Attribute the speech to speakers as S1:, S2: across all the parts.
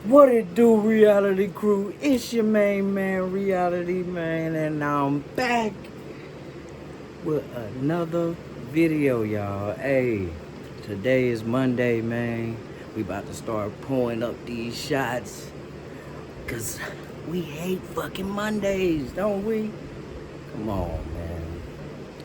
S1: What it do, reality crew? It's your main man, Reality Man, and I'm back with another video, y'all. Hey, today is Monday, man. We about to start pulling up these shots, cause we hate fucking Mondays, don't we? Come on, man.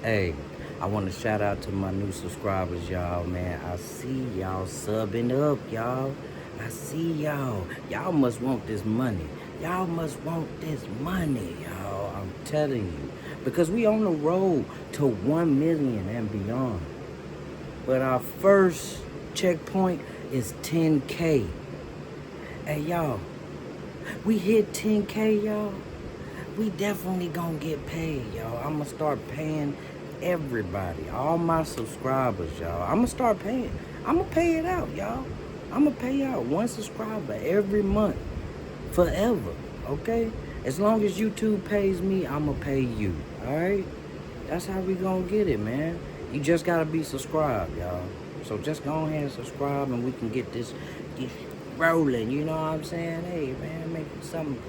S1: Hey, I want to shout out to my new subscribers, y'all, man. I see y'all subbing up, y'all. I see y'all. Y'all must want this money. Y'all must want this money, y'all. I'm telling you. Because we on the road to 1 million and beyond. But our first checkpoint is 10K. Hey, y'all. We hit 10K, y'all. We definitely gonna get paid, y'all. I'm gonna start paying everybody, all my subscribers, y'all. I'm gonna start paying. I'm gonna pay it out, y'all. I'm gonna pay out one subscriber every month, forever, okay? As long as YouTube pays me, I'm gonna pay you, all right? That's how we gonna get it, man. You just gotta be subscribed, y'all. So just go ahead and subscribe and we can get this rolling, you know what I'm saying? Hey, man, make something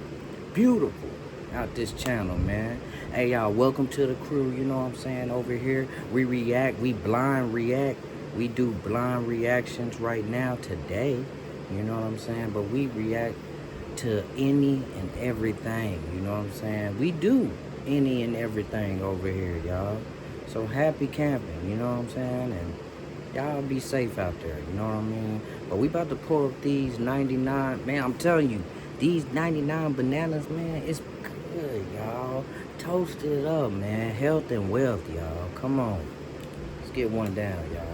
S1: beautiful out this channel, man. Hey, y'all, welcome to the crew, you know what I'm saying? Over here, we react, we blind react. We do blind reactions right now, today, you know what I'm saying? But we react to any and everything, you know what I'm saying? We do any and everything over here, y'all. So happy camping, you know what I'm saying? And y'all be safe out there, you know what I mean? But we about to pull up these 99, man, I'm telling you, these 99 bananas, man, it's good, y'all. Toast it up, man. Health and wealth, y'all. Come on. Let's get one down, y'all.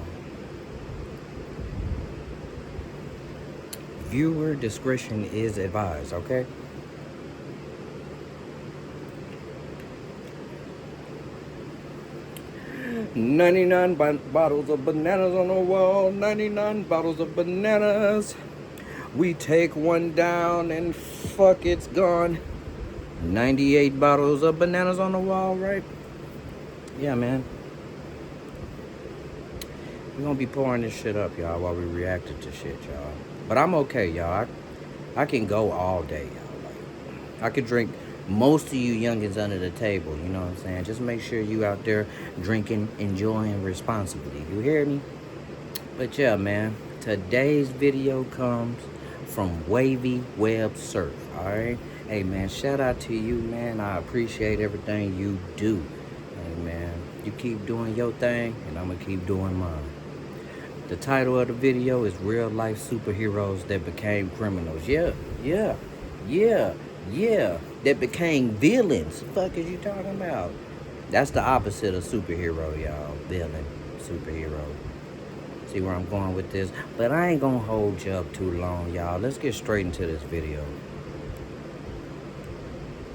S1: Viewer discretion is advised, okay? "99 bottles of bananas on the wall, 99 bottles of bananas. We take one down and fuck, it's gone. 98 bottles of bananas on the wall, right?" Yeah, man. We're gonna be pouring this shit up, y'all, while we reacted to shit, y'all. But I'm okay, y'all. I can go all day, y'all. Like, I could drink most of you youngins under the table, you know what I'm saying? Just make sure you out there drinking, enjoying responsibly. You hear me? But yeah, man, today's video comes from Wavy Web Surf, alright? Hey, man, shout out to you, man. I appreciate everything you do. Hey, man, you keep doing your thing, and I'm gonna keep doing mine. The title of the video is Real Life Superheroes That Became Criminals. Yeah, yeah, yeah, yeah. That became villains. The fuck is you talking about? That's the opposite of superhero, y'all. Villain, superhero. See where I'm going with this? But I ain't gonna hold you up too long, y'all. Let's get straight into this video.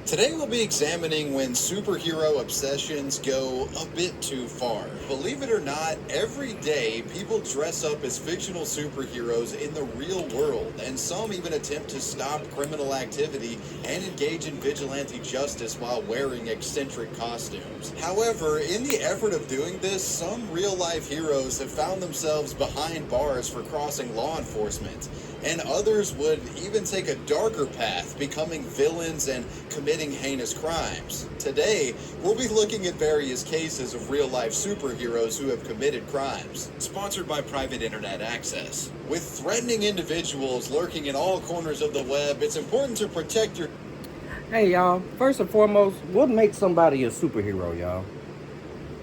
S2: Today we'll be examining when superhero obsessions go a bit too far. Believe it or not, every day people dress up as fictional superheroes in the real world, and some even attempt to stop criminal activity and engage in vigilante justice while wearing eccentric costumes. However, in the effort of doing this, some real-life heroes have found themselves behind bars for crossing law enforcement, and others would even take a darker path, becoming villains and committing heinous crimes. Today, we'll be looking at various cases of real-life superheroes who have committed crimes. Sponsored by Private Internet Access. With threatening individuals lurking in all corners of the web, it's important to protect your...
S1: Hey, y'all. First and foremost, what makes somebody a superhero, y'all?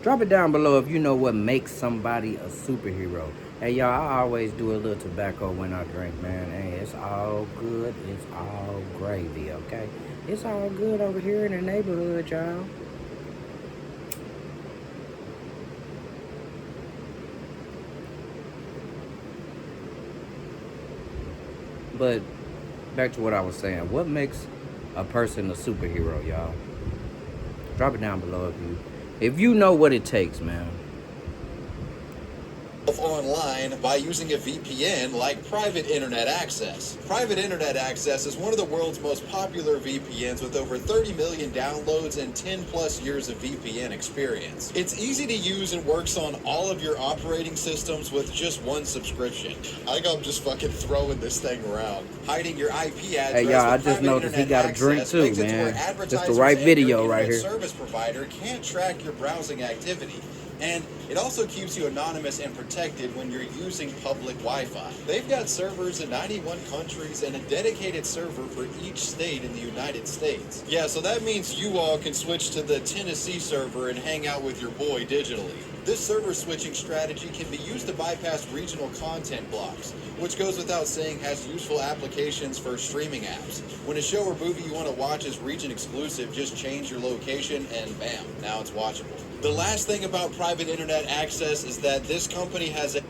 S1: Drop it down below if you know what makes somebody a superhero. Hey, y'all, I always do a little tobacco when I drink, man. Hey, it's all good. It's all gravy, okay? It's all good over here in the neighborhood, y'all. But back to what I was saying. What makes a person a superhero, y'all? Drop it down below if you know what it takes, man.
S2: online by using a VPN like Private Internet Access. Private Internet Access is one of the world's most popular VPNs with over 30 million downloads and 10 plus years of VPN experience. It's easy to use and works on all of your operating systems with just one subscription. I think I'm just fucking throwing this thing around. Hiding your IP address.
S1: Hey, y'all, I just noticed he got a drink too, man. It's the right video right here.
S2: Service provider can't track your browsing activity. And it also keeps you anonymous and protected when you're using public Wi-Fi. They've got servers in 91 countries and a dedicated server for each state in the United States. Yeah, so that means you all can switch to the Tennessee server and hang out with your boy digitally. This server switching strategy can be used to bypass regional content blocks, which goes without saying has useful applications for streaming apps. When a show or movie you want to watch is region exclusive, just change your location and bam, now it's watchable. The last thing about Private Internet Access is that this company has a...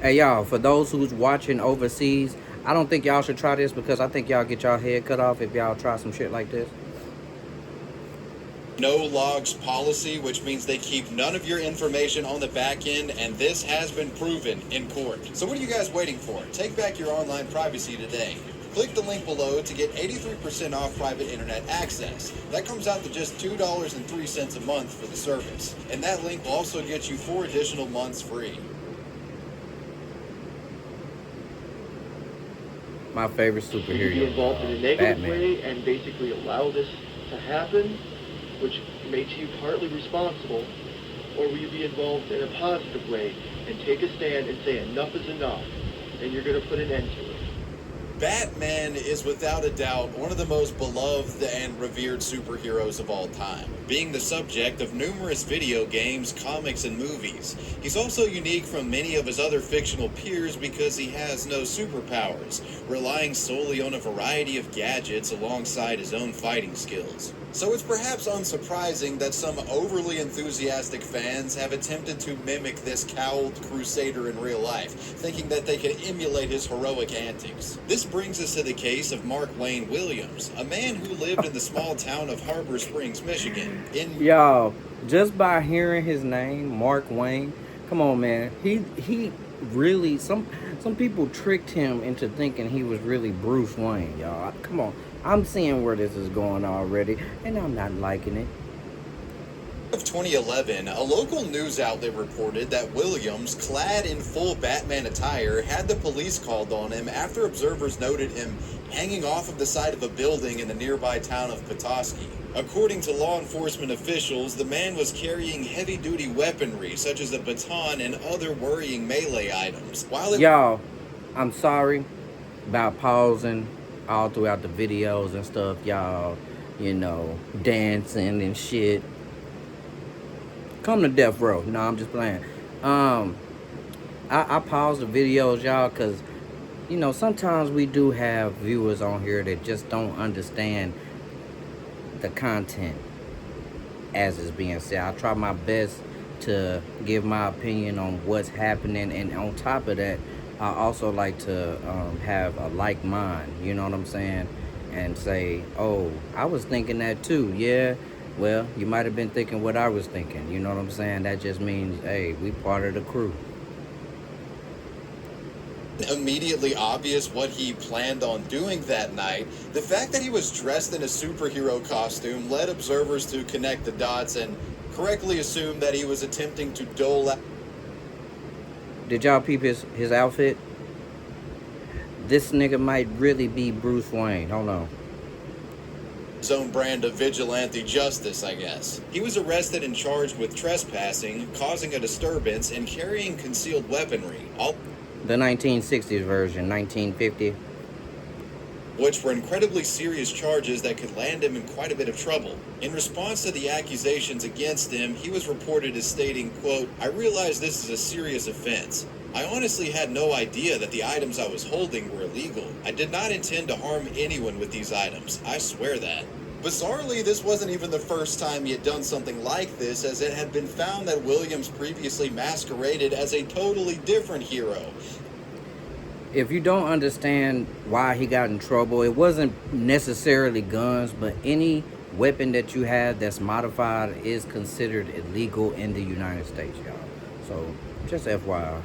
S1: Hey, y'all, for those who's watching overseas, I don't think y'all should try this because I think y'all get y'all head cut off if y'all try some shit like this.
S2: no logs policy, which means they keep none of your information on the back end, and this has been proven in court. So what are you guys waiting for? Take back your online privacy today. Click the link below to get 83% off Private Internet Access. That comes out to just $2.03 a month for the service. And that link will also get you 4 additional months free.
S1: My favorite superhero.
S3: Be involved in a negative
S1: Batman.
S3: way and basically allow this to happen, which makes you partly responsible, or will you be involved in a positive way and take a stand and say enough is enough, and you're going to put an end to it?
S2: Batman is without a doubt one of the most beloved and revered superheroes of all time, being the subject of numerous video games, comics, and movies. He's also unique from many of his other fictional peers because he has no superpowers, relying solely on a variety of gadgets alongside his own fighting skills. So it's perhaps unsurprising that some overly enthusiastic fans have attempted to mimic this cowled crusader in real life, thinking that they can emulate his heroic antics. This brings us to the case of Mark Wayne Williams, a man who lived in the small town of Harbor Springs, Michigan.
S1: Y'all, just by hearing his name, Mark Wayne, come on, man. He really, some people tricked him into thinking he was really Bruce Wayne, y'all. Come on. I'm seeing where this is going already, and I'm not liking it.
S2: Of 2011, a local news outlet reported that Williams, clad in full Batman attire, had the police called on him after observers noted him hanging off of the side of a building in the nearby town of Petoskey. According to law enforcement officials, the man was carrying heavy-duty weaponry such as a baton and other worrying melee items.
S1: Y'all, I'm sorry about pausing all throughout the videos and stuff, y'all, you know, dancing and shit. Come to death row. No, I'm just playing. I pause the videos, y'all, because, you know, sometimes we do have viewers on here that just don't understand the content as it's being said. I try my best to give my opinion on what's happening, and on top of that, I also like to have a like mind, you know what I'm saying? And say, oh, I was thinking that too. Yeah, well, you might have been thinking what I was thinking, you know what I'm saying? That just means, hey, we part of the crew.
S2: Immediately obvious what he planned on doing that night, the fact that he was dressed in a superhero costume led observers to connect the dots and correctly assume that he was attempting to dole out.
S1: Did y'all peep his outfit? This nigga might really be Bruce Wayne. Hold on.
S2: His own brand of vigilante justice, I guess. He was arrested and charged with trespassing, causing a disturbance, and carrying concealed weaponry, all
S1: the 1960s version, 1950.
S2: Which were incredibly serious charges that could land him in quite a bit of trouble. In response to the accusations against him, he was reported as stating, quote, "I realize this is a serious offense. I honestly had no idea that the items I was holding were illegal. I did not intend to harm anyone with these items. I swear that." Bizarrely, this wasn't even the first time he had done something like this, as it had been found that Williams previously masqueraded as a totally different hero.
S1: If you don't understand why he got in trouble, it wasn't necessarily guns, but any weapon that you have that's modified is considered illegal in the United States, y'all. So Just FYI.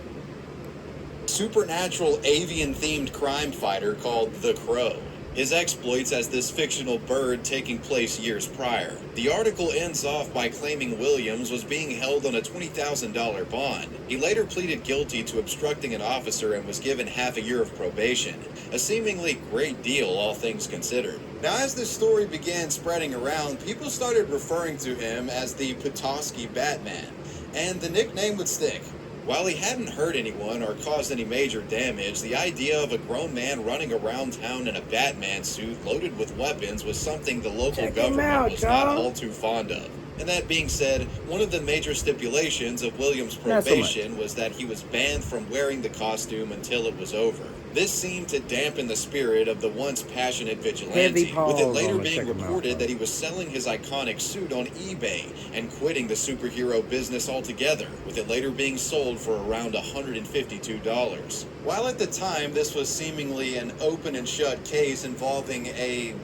S2: Supernatural avian-themed crime fighter called The Crow. His exploits as this fictional bird taking place years prior. The article ends off by claiming Williams was being held on a $20,000 bond. He later pleaded guilty to obstructing an officer and was given half a year of probation. A seemingly great deal, all things considered. Now, as this story began spreading around, people started referring to him as the Petoskey Batman, and the nickname would stick. While he hadn't hurt anyone or caused any major damage, the idea of a grown man running around town in a Batman suit loaded with weapons was something the local government was not all too fond of. And that being said, one of the major stipulations of Williams' probation was that he was banned from wearing the costume until it was over. This seemed to dampen the spirit of the once passionate vigilante, with it later being reported that he was selling his iconic suit on eBay and quitting the superhero business altogether, with it later being sold for around $152. While at the time this was seemingly an open and shut case involving a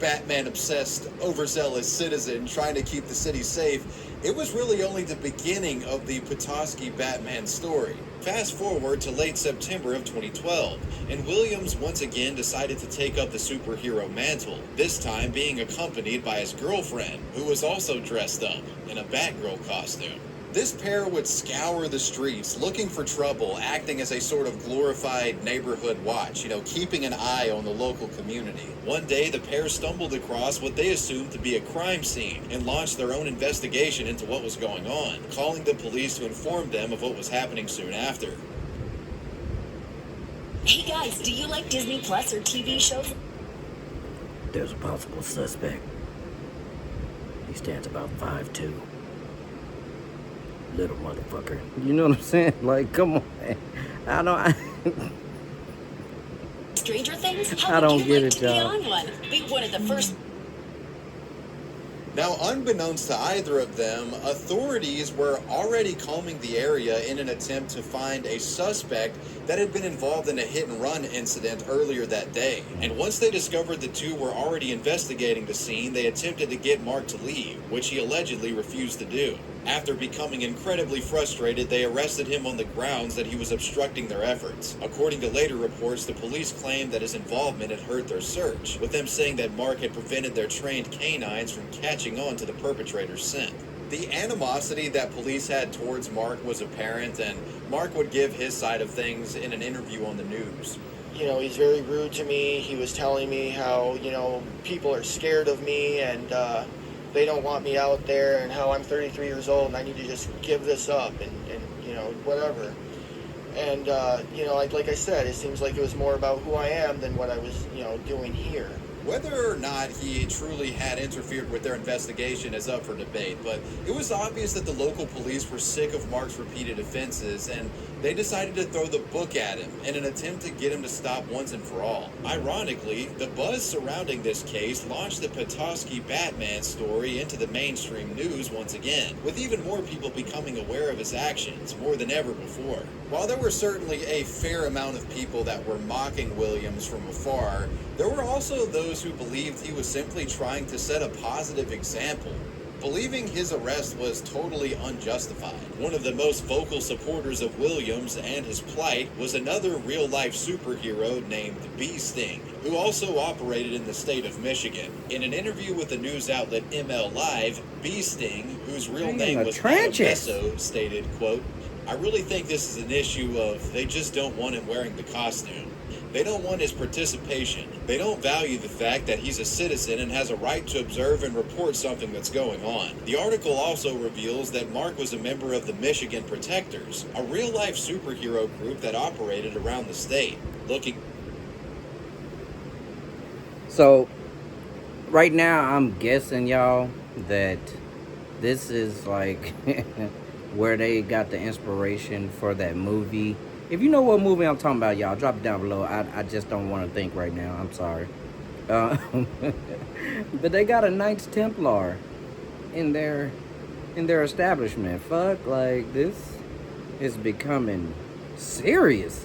S2: Batman-obsessed, overzealous citizen trying to keep the city safe, it was really only the beginning of the Petoskey Batman story. Fast forward to late September of 2012, and Williams once again decided to take up the superhero mantle, this time being accompanied by his girlfriend, who was also dressed up in a Batgirl costume. This pair would scour the streets looking for trouble, acting as a sort of glorified neighborhood watch, keeping an eye on the local community. One day, the pair stumbled across what they assumed to be a crime scene and launched their own investigation into what was going on, calling the police to inform them of what was happening soon after.
S4: Hey guys, do you like Disney Plus or TV shows?
S1: There's a possible suspect. He stands about 5'2". Little motherfucker. You know what I'm saying? Like, come on, man.
S4: Stranger Things?
S1: I don't get it,
S4: y'all.
S1: y'all.
S4: Be on one. Be one of the first.
S2: Now, unbeknownst to either of them, authorities were already combing the area in an attempt to find a suspect that had been involved in a hit-and-run incident earlier that day. And once they discovered the two were already investigating the scene, they attempted to get Mark to leave, which he allegedly refused to do. After becoming incredibly frustrated, they arrested him on the grounds that he was obstructing their efforts. According to later reports, the police claimed that his involvement had hurt their search, with them saying that Mark had prevented their trained canines from catching on to the perpetrator's scent. The animosity that police had towards Mark was apparent, and Mark would give his side of things in an interview on the news.
S3: He's very rude to me. He was telling me how, people are scared of me and they don't want me out there, and how I'm 33 years old and I need to just give this up and whatever. And, like I said, it seems like it was more about who I am than what I was, doing here.
S2: Whether or not he truly had interfered with their investigation is up for debate, but it was obvious that the local police were sick of Mark's repeated offenses, and they decided to throw the book at him in an attempt to get him to stop once and for all. Ironically, the buzz surrounding this case launched the Petoskey Batman story into the mainstream news once again, with even more people becoming aware of his actions more than ever before. While there were certainly a fair amount of people that were mocking Williams from afar, there were also those who believed he was simply trying to set a positive example, believing his arrest was totally unjustified. One of the most vocal supporters of Williams and his plight was another real-life superhero named Bee Sting, who also operated in the state of Michigan. In an interview with the news outlet ML Live, Bee Sting, whose real name was Adam Messo, stated, quote, "I really think this is an issue of they just don't want him wearing the costume. They don't want his participation. They don't value the fact that he's a citizen and has a right to observe and report something that's going on." The article also reveals that Mark was a member of the Michigan Protectors, a real-life superhero group that operated around the state.
S1: So, right now, I'm guessing, y'all, that this is like where they got the inspiration for that movie. If you know what movie I'm talking about, y'all, drop it down below. I just don't want to think right now. I'm sorry. But they got a Knights Templar in their establishment. Fuck, like, this is becoming serious,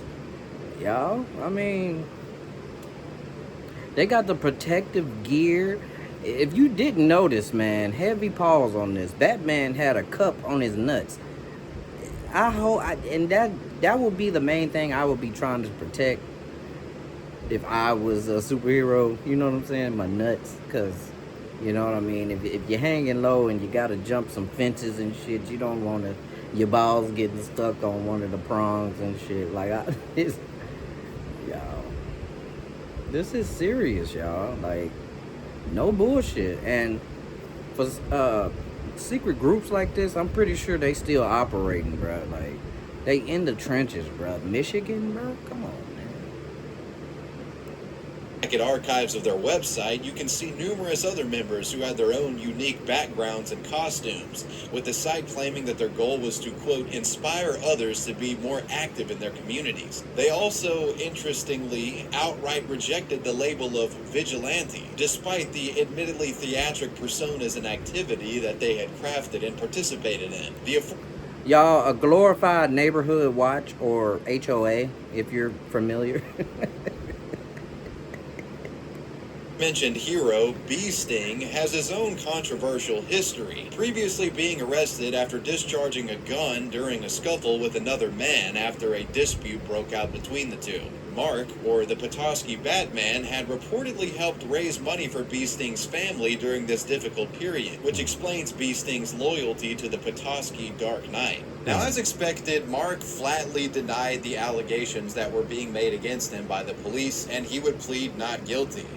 S1: y'all. I mean, they got the protective gear. If you didn't notice, man, heavy pause on this. Batman had a cup on his nuts. I hope, and that would be the main thing I would be trying to protect if I was a superhero. You know what I'm saying? My nuts, because you know what I mean. If you're hanging low and you gotta jump some fences and shit, you don't want to your balls getting stuck on one of the prongs and shit. Like y'all, this is serious, y'all. Like, no bullshit. And for secret groups like this, I'm pretty sure they still operating, bro. Like, they in the trenches, bro. Michigan, bro. Come on, man.
S2: At archives of their website, you can see numerous other members who had their own unique backgrounds and costumes, with the site claiming that their goal was to, quote, inspire others to be more active in their communities. They also, interestingly, outright rejected the label of vigilante, despite the admittedly theatric personas and activity that they had crafted and participated in.
S1: Y'all, a glorified neighborhood watch, or HOA, if you're familiar.
S2: Mentioned hero, Bee Sting, has his own controversial history, previously being arrested after discharging a gun during a scuffle with another man after a dispute broke out between the two. Mark, or the Petoskey Batman, had reportedly helped raise money for Bee Sting's family during this difficult period, which explains Bee Sting's loyalty to the Petoskey Dark Knight. Now, as expected, Mark flatly denied the allegations that were being made against him by the police, and he would plead not guilty.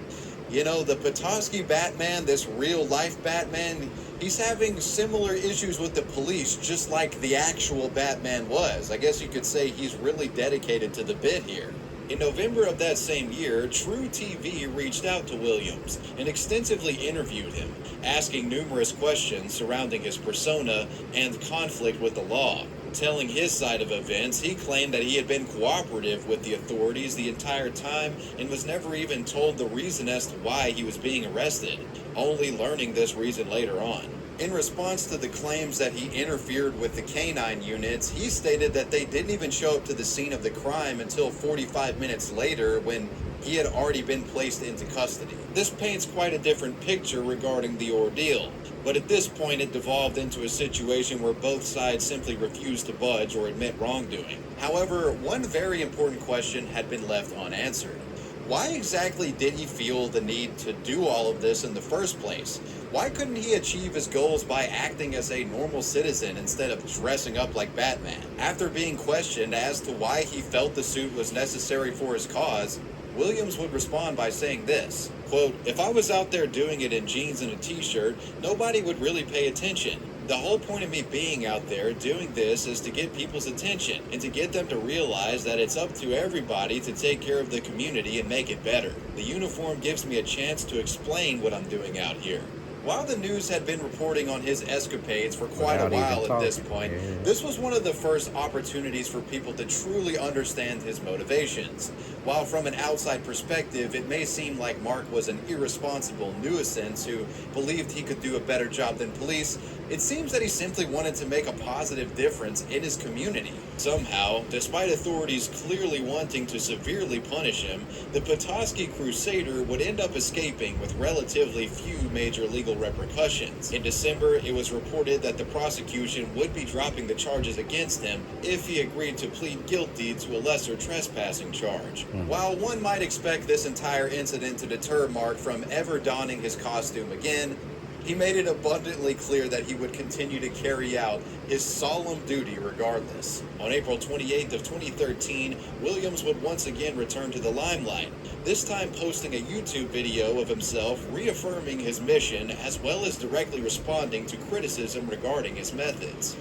S2: You know, the Petoskey Batman, this real-life Batman, he's having similar issues with the police, just like the actual Batman was. I guess you could say he's really dedicated to the bit here. In November of that same year, True TV reached out to Williams and extensively interviewed him, asking numerous questions surrounding his persona and conflict with the law. Telling his side of events, he claimed that he had been cooperative with the authorities the entire time and was never even told the reason as to why he was being arrested, only learning this reason later on. In response to the claims that he interfered with the canine units, he stated that they didn't even show up to the scene of the crime until 45 minutes later, when he had already been placed into custody. This paints quite a different picture regarding the ordeal, but at this point it devolved into a situation where both sides simply refused to budge or admit wrongdoing. However, one very important question had been left unanswered. Why exactly did he feel the need to do all of this in the first place? Why couldn't he achieve his goals by acting as a normal citizen instead of dressing up like Batman? After being questioned as to why he felt the suit was necessary for his cause, Williams would respond by saying this, quote, "If I was out there doing it in jeans and a t-shirt, nobody would really pay attention. The whole point of me being out there doing this is to get people's attention and to get them to realize that it's up to everybody to take care of the community and make it better. The uniform gives me a chance to explain what I'm doing out here." While the news had been reporting on his escapades for quite a while at this point, this was one of the first opportunities for people to truly understand his motivations. While from an outside perspective, it may seem like Mark was an irresponsible nuisance who believed he could do a better job than police, it seems that he simply wanted to make a positive difference in his community. Somehow, despite authorities clearly wanting to severely punish him, the Petoskey Crusader would end up escaping with relatively few major legal repercussions. In December, it was reported that the prosecution would be dropping the charges against him if he agreed to plead guilty to a lesser trespassing charge. While one might expect this entire incident to deter Mark from ever donning his costume again, he made it abundantly clear that he would continue to carry out his solemn duty regardless. On April 28th of 2013, Williams would once again return to the limelight, this time posting a YouTube video of himself reaffirming his mission as well as directly responding to criticism regarding his methods.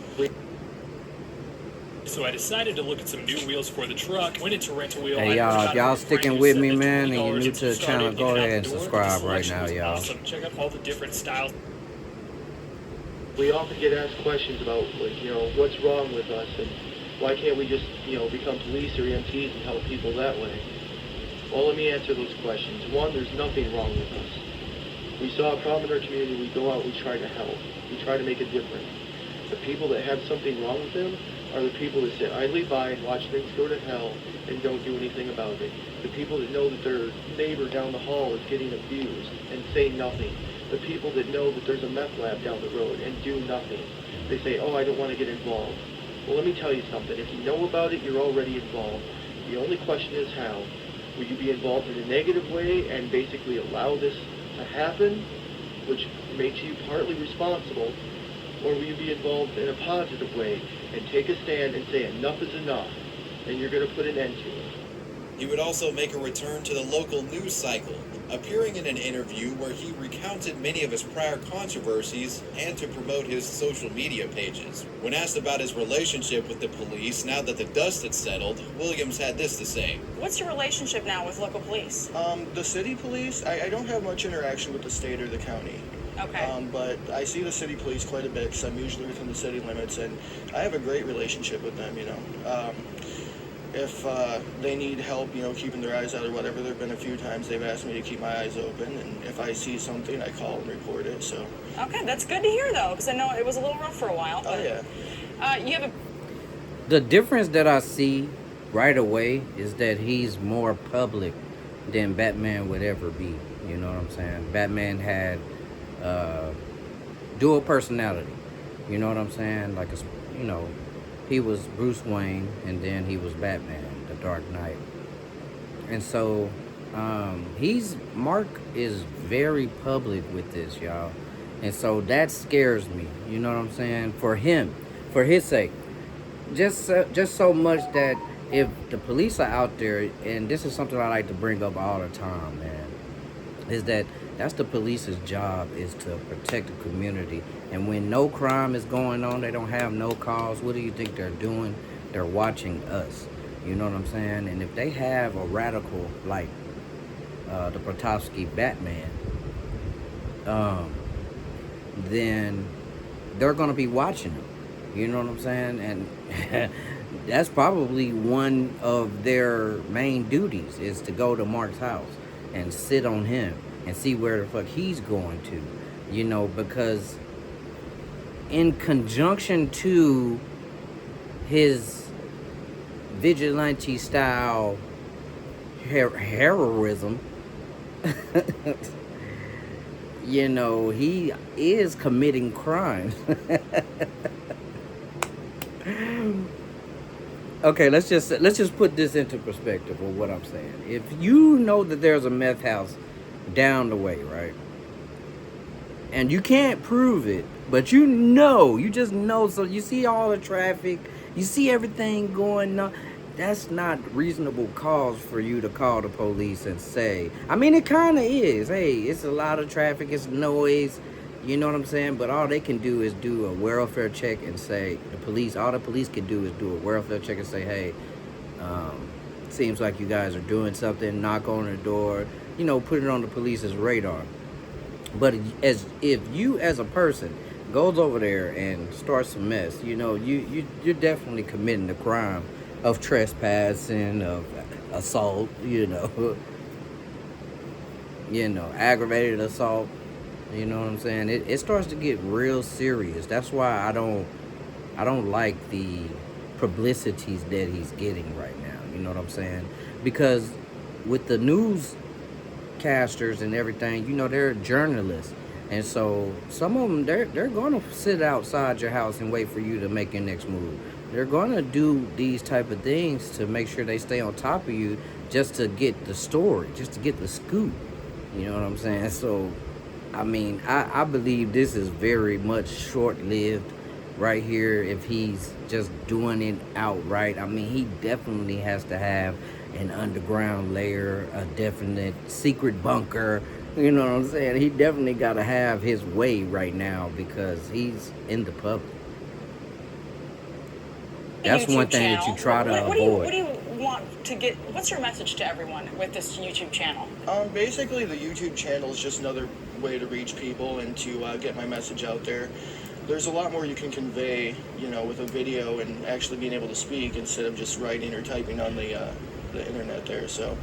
S5: So I decided to look at some new wheels for the truck, went into Rent a Wheel.
S1: Hey y'all, if y'all sticking with me, man, and you're new to the channel, go ahead and subscribe right now, y'all.
S5: Awesome. Check out all the different styles.
S3: We often get asked questions about, like, what's wrong with us and why can't we just, become police or EMTs and help people that way? Well, let me answer those questions. One, there's nothing wrong with us. We saw a problem in our community, we go out, we try to help. We try to make a difference. The people that have something wrong with them are the people that sit idly by and watch things go to hell and don't do anything about it. The people that know that their neighbor down the hall is getting abused and say nothing. The people that know that there's a meth lab down the road and do nothing. They say, oh, I don't want to get involved. Well, let me tell you something. If you know about it, you're already involved. The only question is how. Will you be involved in a negative way and basically allow this to happen, which makes you partly responsible, or will you be involved in a positive way and take a stand and say enough is enough, and you're going to put an end to it?
S2: He would also make a return to the local news cycle, appearing in an interview where he recounted many of his prior controversies and to promote his social media pages. When asked about his relationship with the police now that the dust had settled, Williams had this to say.
S6: What's your relationship now with local police?
S7: The city police, I don't have much interaction with the state or the county.
S6: Okay.
S7: But I see the city police quite a bit because I'm usually within the city limits, and I have a great relationship with them, you know. If they need help, you know, keeping their eyes out or whatever, there have been a few times they've asked me to keep my eyes open, and if I see something, I call and report it, so.
S6: Okay, that's good to hear, though, because I know it was a little rough for a while. But,
S7: Oh, yeah.
S6: You have a...
S1: The difference that I see right away is that he's more public than Batman would ever be. You know what I'm saying? Batman had dual personality. You know what I'm saying? Like, you know, he was Bruce Wayne, and then he was Batman, the Dark Knight. And so, Mark is very public with this, y'all. And so that scares me, you know what I'm saying? For him, for his sake. Just so much that if the police are out there, and this is something I like to bring up all the time, man, is that that's the police's job, is to protect the community. And when no crime is going on, they don't have no calls, what do you think they're doing? They're watching us. You know what I'm saying? And if they have a radical like the Potofsky Batman, then they're going to be watching them. You know what I'm saying? And that's probably one of their main duties, is to go to Mark's house and sit on him and see where the fuck he's going to. You know, because in conjunction to his vigilante style heroism, you know, he is committing crimes. Okay, let's just put this into perspective of what I'm saying. If you know that there's a meth house down the way, right? And you can't prove it, but you just know, so you see all the traffic, you see everything going on. That's not reasonable cause for you to call the police and say, I mean, it kind of is. Hey, it's a lot of traffic, it's noise, you know what I'm saying? But all they can do is do a welfare check and say, all the police can do is do a welfare check and say, hey, seems like you guys are doing something, knock on the door, you know, put it on the police's radar. But if you as a person goes over there and starts some mess, you know, you're definitely committing the crime of trespassing, of assault, you know, aggravated assault. You know what I'm saying? It starts to get real serious. That's why I don't like the publicities that he's getting right now. You know what I'm saying? Because with the newscasters and everything, you know, they're journalists. And so some of them, they're going to sit outside your house and wait for you to make your next move. They're going to do these type of things to make sure they stay on top of you, just to get the story, just to get the scoop. You know what I'm saying? So, I mean, I believe this is very much short-lived right here if he's just doing it outright. I mean, he definitely has to have an underground layer, a definite secret bunker. You know what I'm saying? He definitely got to have his way right now because he's in the public. That's one thing that you try to avoid.
S6: What do you want to get? What's your message to everyone with this YouTube channel?
S7: Basically, the YouTube channel is just another way to reach people and to get my message out there. There's a lot more you can convey, you know, with a video and actually being able to speak instead of just writing or typing on the internet there. So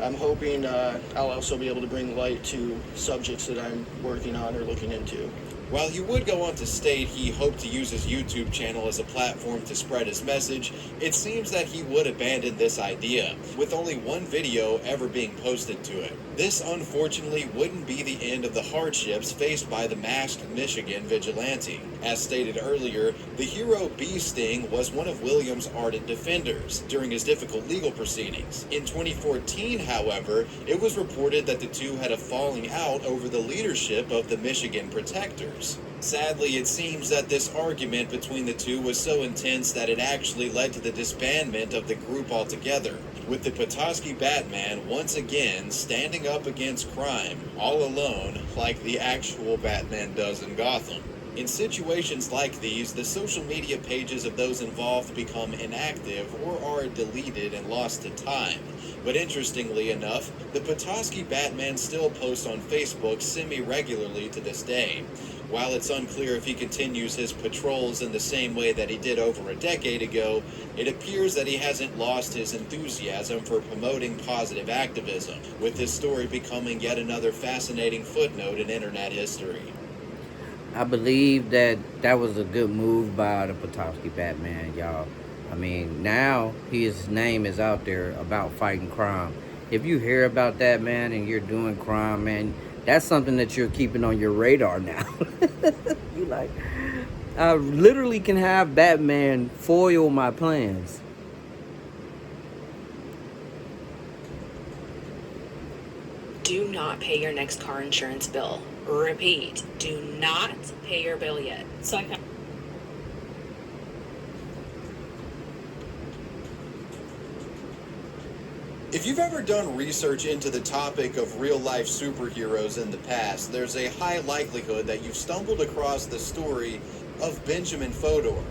S7: I'm hoping I'll also be able to bring light to subjects that I'm working on or looking into.
S2: While he would go on to state he hoped to use his YouTube channel as a platform to spread his message, it seems that he would abandon this idea, with only one video ever being posted to it. This unfortunately wouldn't be the end of the hardships faced by the masked Michigan vigilante. As stated earlier, the hero Bee Sting was one of Williams' ardent defenders during his difficult legal proceedings. In 2014, however, it was reported that the two had a falling out over the leadership of the Michigan Protectors. Sadly, it seems that this argument between the two was so intense that it actually led to the disbandment of the group altogether, with the Petoskey Batman once again standing up against crime, all alone, like the actual Batman does in Gotham. In situations like these, the social media pages of those involved become inactive or are deleted and lost to time. But interestingly enough, the Petoskey Batman still posts on Facebook semi-regularly to this day. While it's unclear if he continues his patrols in the same way that he did over a decade ago, it appears that he hasn't lost his enthusiasm for promoting positive activism, with this story becoming yet another fascinating footnote in internet history.
S1: I believe that was a good move by the Petoskey Batman, y'all. I mean, now his name is out there about fighting crime. If you hear about that, man, and you're doing crime, man, that's something that you're keeping on your radar now. You like, I literally can have Batman foil my plans.
S8: Do not pay your next car insurance bill. Repeat, do not pay your bill yet. So I can.
S2: If you've ever done research into the topic of real-life superheroes in the past, there's a high likelihood that you've stumbled across the story of Benjamin Fodor,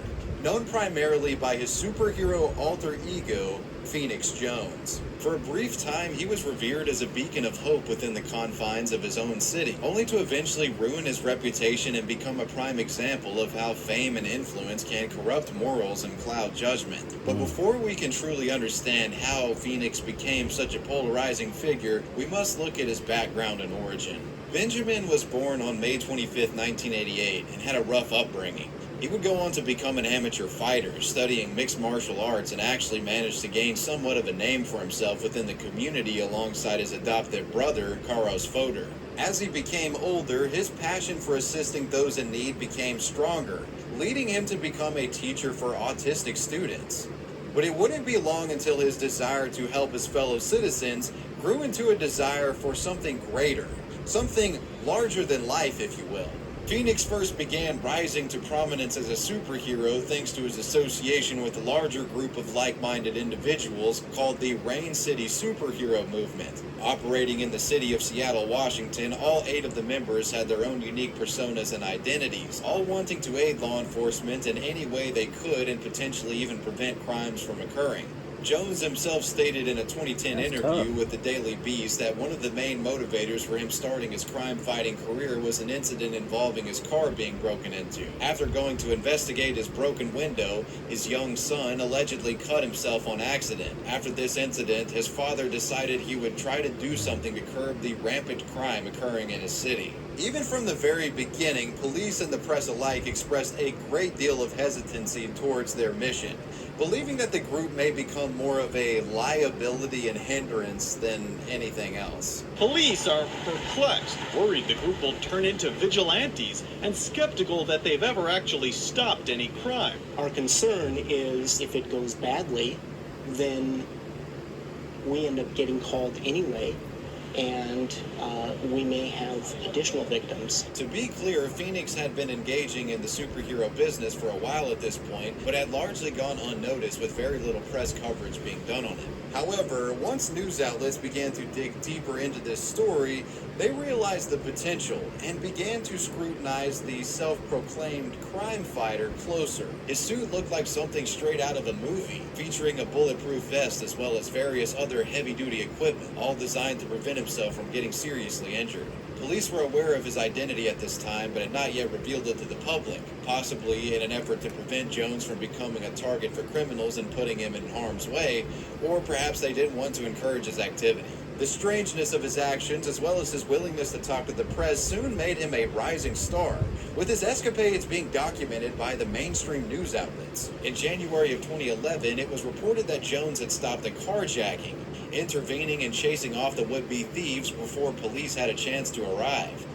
S2: known primarily by his superhero alter ego, Phoenix Jones. For a brief time, he was revered as a beacon of hope within the confines of his own city, only to eventually ruin his reputation and become a prime example of how fame and influence can corrupt morals and cloud judgment. But before we can truly understand how Phoenix became such a polarizing figure, we must look at his background and origin. Benjamin was born on May 25, 1988, and had a rough upbringing. He would go on to become an amateur fighter, studying mixed martial arts, and actually managed to gain somewhat of a name for himself within the community alongside his adopted brother, Karos Fodor. As he became older, his passion for assisting those in need became stronger, leading him to become a teacher for autistic students. But it wouldn't be long until his desire to help his fellow citizens grew into a desire for something greater, something larger than life, if you will. Phoenix first began rising to prominence as a superhero thanks to his association with a larger group of like-minded individuals called the Rain City Superhero Movement. Operating in the city of Seattle, Washington, all 8 of the members had their own unique personas and identities, all wanting to aid law enforcement in any way they could and potentially even prevent crimes from occurring. Jones himself stated in a 2010 interview with the Daily Beast that one of the main motivators for him starting his crime-fighting career was an incident involving his car being broken into. After going to investigate his broken window, his young son allegedly cut himself on accident. After this incident, his father decided he would try to do something to curb the rampant crime occurring in his city. Even from the very beginning, police and the press alike expressed a great deal of hesitancy towards their mission, believing that the group may become more of a liability and hindrance than anything else.
S9: Police are perplexed, worried the group will turn into vigilantes, and skeptical that they've ever actually stopped any crime.
S10: Our concern is if it goes badly, then we end up getting called anyway, and we may have additional victims.
S2: To be clear, Phoenix had been engaging in the superhero business for a while at this point, but had largely gone unnoticed with very little press coverage being done on him. However, once news outlets began to dig deeper into this story, they realized the potential and began to scrutinize the self-proclaimed crime fighter closer. His suit looked like something straight out of a movie, featuring a bulletproof vest as well as various other heavy-duty equipment, all designed to prevent himself from getting seriously injured. Police were aware of his identity at this time, but had not yet revealed it to the public, possibly in an effort to prevent Jones from becoming a target for criminals and putting him in harm's way, or perhaps they didn't want to encourage his activity. The strangeness of his actions, as well as his willingness to talk to the press, soon made him a rising star, with his escapades being documented by the mainstream news outlets. In January of 2011, it was reported that Jones had stopped a carjacking, intervening and chasing off the would-be thieves before police had a chance to arrive.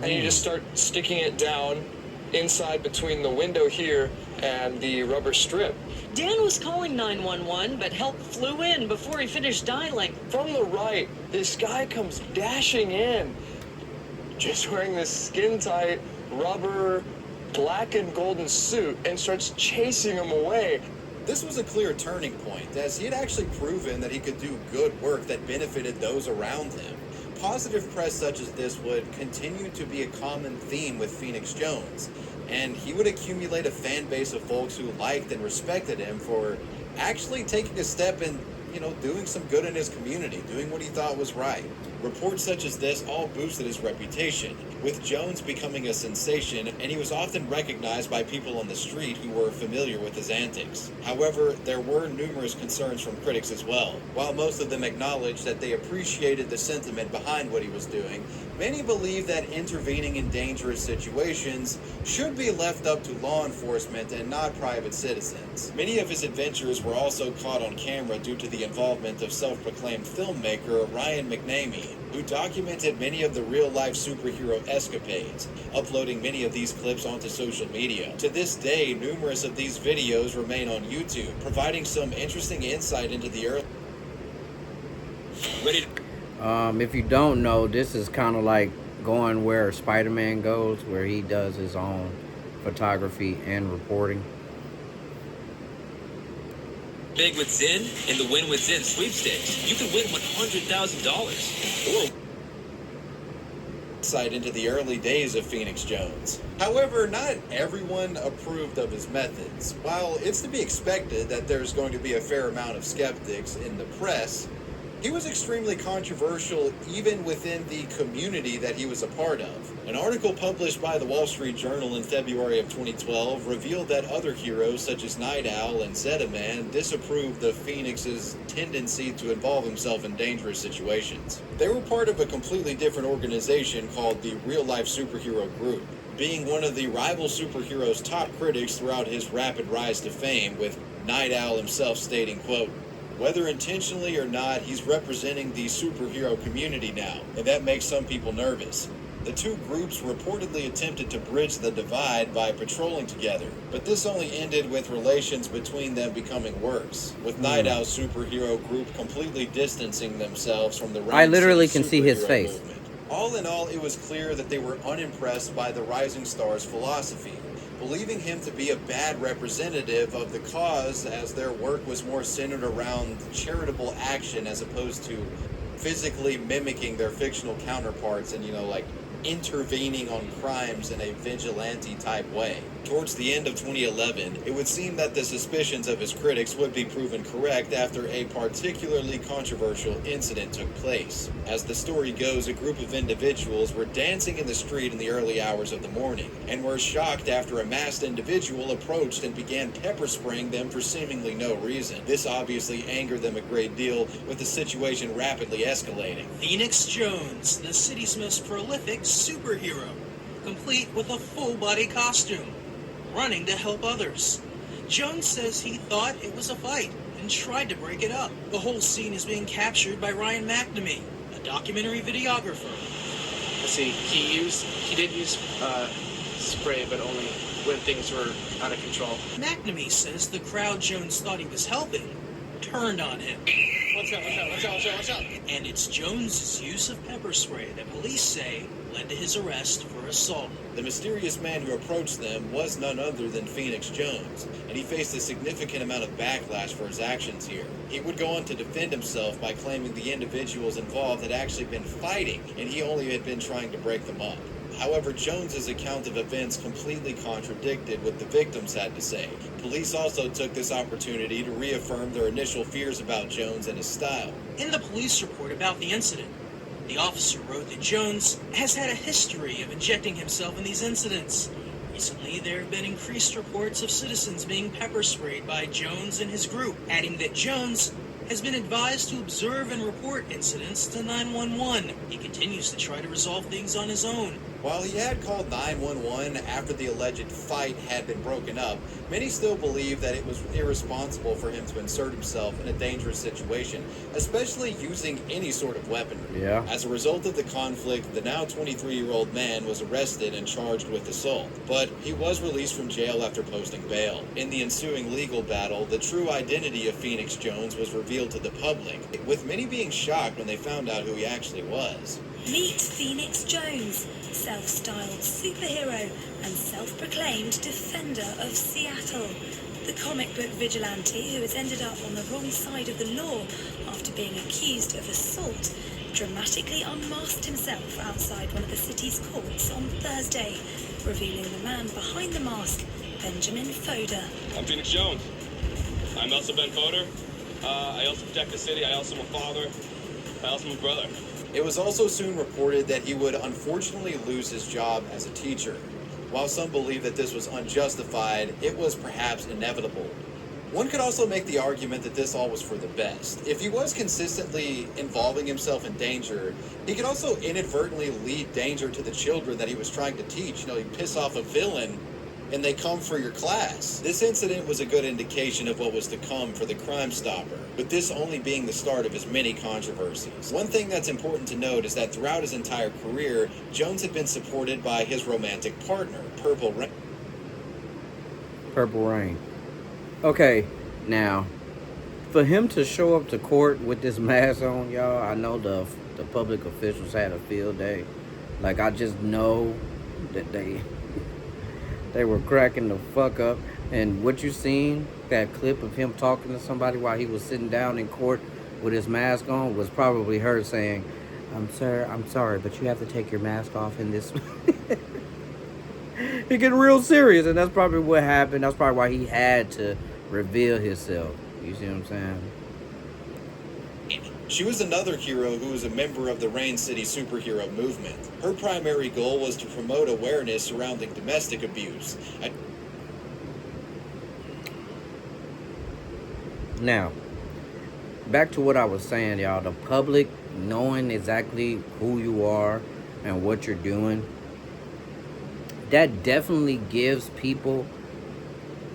S11: And you just start sticking it down inside between the window here and the rubber strip.
S12: Dan was calling 911, but help flew in before he finished dialing.
S11: From the right, this guy comes dashing in, just wearing this skin-tight, rubber, black and golden suit, and starts chasing him away.
S2: This was a clear turning point, as he had actually proven that he could do good work that benefited those around him. Positive press such as this would continue to be a common theme with Phoenix Jones, and he would accumulate a fan base of folks who liked and respected him for actually taking a step in, doing some good in his community, doing what he thought was right. Reports such as this all boosted his reputation, with Jones becoming a sensation, and he was often recognized by people on the street who were familiar with his antics. However, there were numerous concerns from critics as well. While most of them acknowledged that they appreciated the sentiment behind what he was doing, many believe that intervening in dangerous situations should be left up to law enforcement and not private citizens. Many of his adventures were also caught on camera due to the involvement of self-proclaimed filmmaker Ryan McNamee, who documented many of the real-life superhero escapades, uploading many of these clips onto social media. To this day, numerous of these videos remain on YouTube, providing some interesting insight into the early...
S1: If you don't know, this is kind of like going where Spider-Man goes, where he does his own photography and reporting.
S13: Big with Zinn in the Win with Zinn sweepstakes. You could win $100,000 or
S2: insight into the early days of Phoenix Jones. However, not everyone approved of his methods. While it's to be expected that there's going to be a fair amount of skeptics in the press, he was extremely controversial even within the community that he was a part of. An article published by the Wall Street Journal in February of 2012 revealed that other heroes such as Night Owl and Zetaman disapproved of Phoenix's tendency to involve himself in dangerous situations. They were part of a completely different organization called the Real Life Superhero Group, being one of the rival superhero's top critics throughout his rapid rise to fame, with Night Owl himself stating, quote, "Whether intentionally or not, he's representing the superhero community now, and that makes some people nervous." The two groups reportedly attempted to bridge the divide by patrolling together, but this only ended with relations between them becoming worse, with Night Owl's superhero group completely distancing themselves from the
S1: I literally can see his face.
S2: Movement. All in all, it was clear that they were unimpressed by the Rising Star's philosophy, believing him to be a bad representative of the cause, as their work was more centered around charitable action as opposed to physically mimicking their fictional counterparts and, intervening on crimes in a vigilante type way. Towards the end of 2011, it would seem that the suspicions of his critics would be proven correct after a particularly controversial incident took place. As the story goes, a group of individuals were dancing in the street in the early hours of the morning and were shocked after a masked individual approached and began pepper spraying them for seemingly no reason. This obviously angered them a great deal, with the situation rapidly escalating.
S14: Phoenix Jones, the city's most prolific superhero, complete with a full-body costume, running to help others. Jones says he thought it was a fight and tried to break it up. The whole scene is being captured by Ryan McNamee, a documentary videographer.
S11: Let's see, he did use spray, but only when things were out of control.
S14: McNamee says the crowd Jones thought he was helping turned on him.
S11: Watch out.
S14: And it's Jones's use of pepper spray that police say led to his arrest for assault.
S2: The mysterious man who approached them was none other than Phoenix Jones, and he faced a significant amount of backlash for his actions here. He would go on to defend himself by claiming the individuals involved had actually been fighting, and he only had been trying to break them up. However, Jones's account of events completely contradicted what the victims had to say. Police also took this opportunity to reaffirm their initial fears about Jones and his style.
S14: In the police report about the incident, the officer wrote that Jones has had a history of injecting himself in these incidents. Recently, there have been increased reports of citizens being pepper sprayed by Jones and his group, adding that Jones has been advised to observe and report incidents to 911. He continues to try to resolve things on his own.
S2: While he had called 911 after the alleged fight had been broken up, many still believe that it was irresponsible for him to insert himself in a dangerous situation, especially using any sort of weaponry.
S1: Yeah.
S2: As a result of the conflict, the now 23-year-old man was arrested and charged with assault, but he was released from jail after posting bail. In the ensuing legal battle, the true identity of Phoenix Jones was revealed to the public, with many being shocked when they found out who he actually was.
S15: Meet Phoenix Jones, self-styled superhero and self-proclaimed defender of Seattle. The comic book vigilante who has ended up on the wrong side of the law after being accused of assault dramatically unmasked himself outside one of the city's courts on Thursday, revealing the man behind the mask, Benjamin Fodor.
S16: I'm Phoenix Jones. I'm also Ben Fodor. I also protect the city. I also am a father. I also am a brother.
S2: It was also soon reported that he would unfortunately lose his job as a teacher. While some believe that this was unjustified, it was perhaps inevitable. One could also make the argument that this all was for the best. If he was consistently involving himself in danger, he could also inadvertently lead danger to the children that he was trying to teach. You piss off a villain and they come for your class. This incident was a good indication of what was to come for the Crime Stopper, with this only being the start of his many controversies. One thing that's important to note is that throughout his entire career, Jones had been supported by his romantic partner, Purple Rain.
S1: Purple Rain. Okay, now, for him to show up to court with this mask on, y'all, I know the public officials had a field day. Like, I just know that they were cracking the fuck up. And what you seen, that clip of him talking to somebody while he was sitting down in court with his mask on, was probably her saying, "Sir, I'm sorry, but you have to take your mask off in this." He getting real serious, and that's probably what happened. That's probably why he had to reveal himself. You see what I'm saying?
S2: She was another hero who was a member of the Rain City superhero movement. Her primary goal was to promote awareness surrounding domestic abuse.
S1: Now, back to what I was saying, y'all. The public knowing exactly who you are and what you're doing, that definitely gives people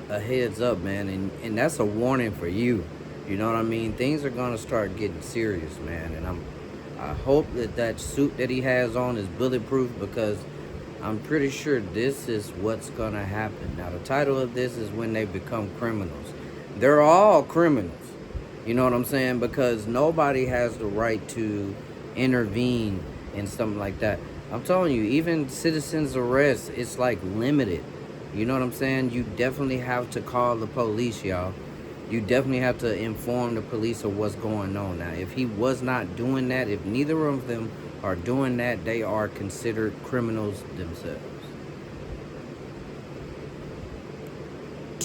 S1: a heads up, man. And that's a warning for you. You know what I mean? Things are gonna start getting serious, man. And I hope that suit that he has on is bulletproof, because I'm pretty sure this is what's gonna happen. Now, the title of this is When They Become Criminals. They're all criminals. You know what I'm saying? Because nobody has the right to intervene in something like that. I'm telling you, even citizens' arrest, it's like limited. You know what I'm saying? You definitely have to call the police, y'all. You definitely have to inform the police of what's going on. Now, if he was not doing that, if neither of them are doing that, they are considered criminals themselves.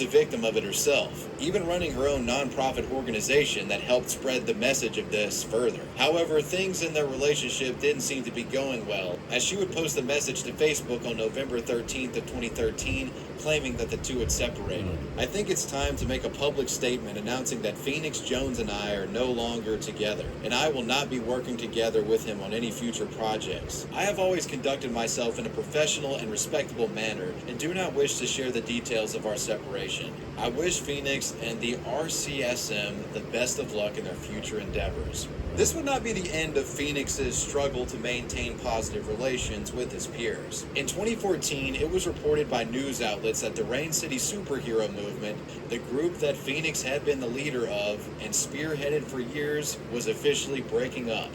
S2: A victim of it herself, even running her own nonprofit organization that helped spread the message of this further. However, things in their relationship didn't seem to be going well, as she would post a message to Facebook on November 13th of 2013, claiming that the two had separated. I think it's time to make a public statement announcing that Phoenix Jones and I are no longer together, and I will not be working together with him on any future projects. I have always conducted myself in a professional and respectable manner, and do not wish to share the details of our separation. I wish Phoenix and the RCSM the best of luck in their future endeavors. This would not be the end of Phoenix's struggle to maintain positive relations with his peers. In 2014, it was reported by news outlets that the Rain City superhero movement, the group that Phoenix had been the leader of and spearheaded for years, was officially breaking up.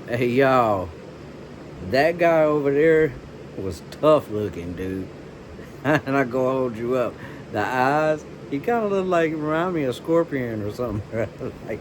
S1: Hey, y'all, that guy over there was tough looking, dude. And I go hold you up. The eyes, he kind of looked like, remind me of Scorpion or something. Like,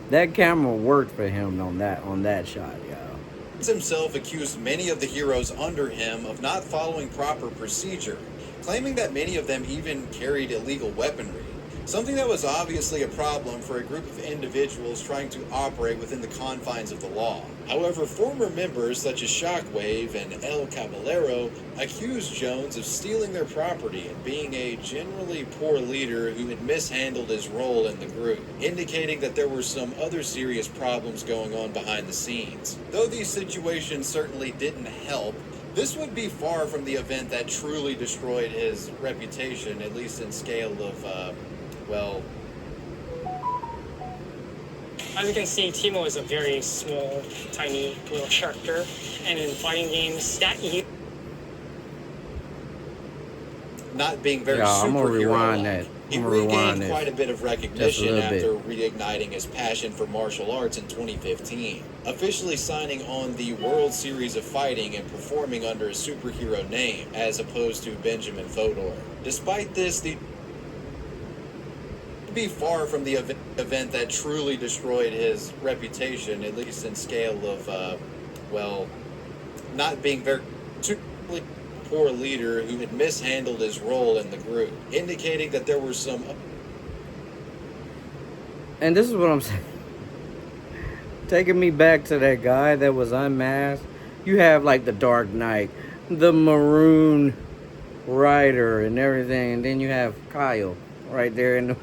S1: that camera worked for him on that shot, y'all.
S2: Himself accused many of the heroes under him of not following proper procedure, claiming that many of them even carried illegal weaponry. something that was obviously a problem for a group of individuals trying to operate within the confines of the law. However, former members such as Shockwave and El Caballero accused Jones of stealing their property and being a generally poor leader who had mishandled his role in the group, indicating that there were some other serious problems going on behind the scenes. Though these situations certainly didn't help, this would be far from the event that truly destroyed his reputation, at least in scale of, well...
S17: As you can see, Teemo is a very small, tiny little character, and in fighting games, that you...
S2: Not being very
S1: I'm gonna rewind
S2: superhero-like.
S1: that.
S2: He
S1: I'm gonna rewind
S2: regained
S1: this
S2: quite a bit of
S1: just a
S2: recognition
S1: little
S2: after
S1: bit.
S2: reigniting his passion for martial arts in 2015, officially signing on the World Series of Fighting and performing under a superhero name, as opposed to Benjamin Fodor. Despite this, the be far from the event that truly destroyed his reputation, at least in scale of, well, not being very poor leader who had mishandled his role in the group, indicating that there were some...
S1: And this is what I'm saying. Taking me back to that guy that was unmasked. You have like the Dark Knight, the Maroon Rider and everything, and then you have Kyle right there in the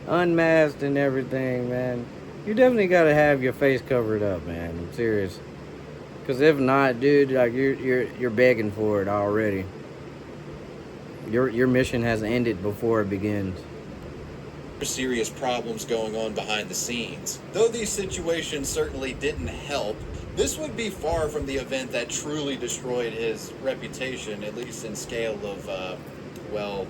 S1: unmasked and everything, man. You definitely gotta have your face covered up, man. I'm serious. Cause if not, dude, like you're begging for it already. Your mission has ended before it begins.
S2: Serious problems going on behind the scenes. Though these situations certainly didn't help, this would be far from the event that truly destroyed his reputation, at least in scale of, well,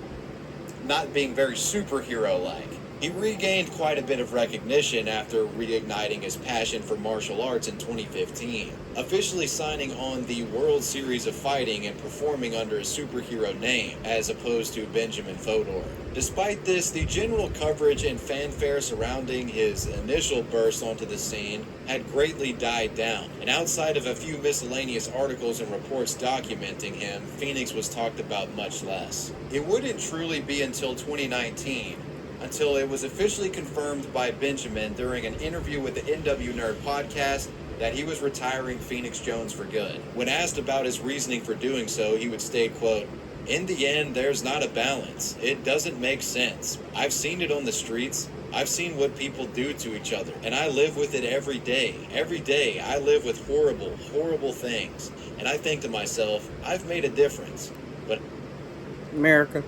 S2: not being very superhero-like. He regained quite a bit of recognition after reigniting his passion for martial arts in 2015, officially signing on the World Series of Fighting and performing under a superhero name, as opposed to Benjamin Fodor. Despite this, the general coverage and fanfare surrounding his initial burst onto the scene had greatly died down, and outside of a few miscellaneous articles and reports documenting him, Phoenix was talked about much less. It wouldn't truly be until 2019 until it was officially confirmed by Benjamin during an interview with the NW Nerd podcast that he was retiring Phoenix Jones for good. When asked about his reasoning for doing so, he would state, quote, "In the end, there's not a balance. It doesn't make sense. I've seen it on the streets. I've seen what people do to each other, and I live with it every day. Every day, I live with horrible, horrible things. And I think to myself, I've made a difference. But
S1: America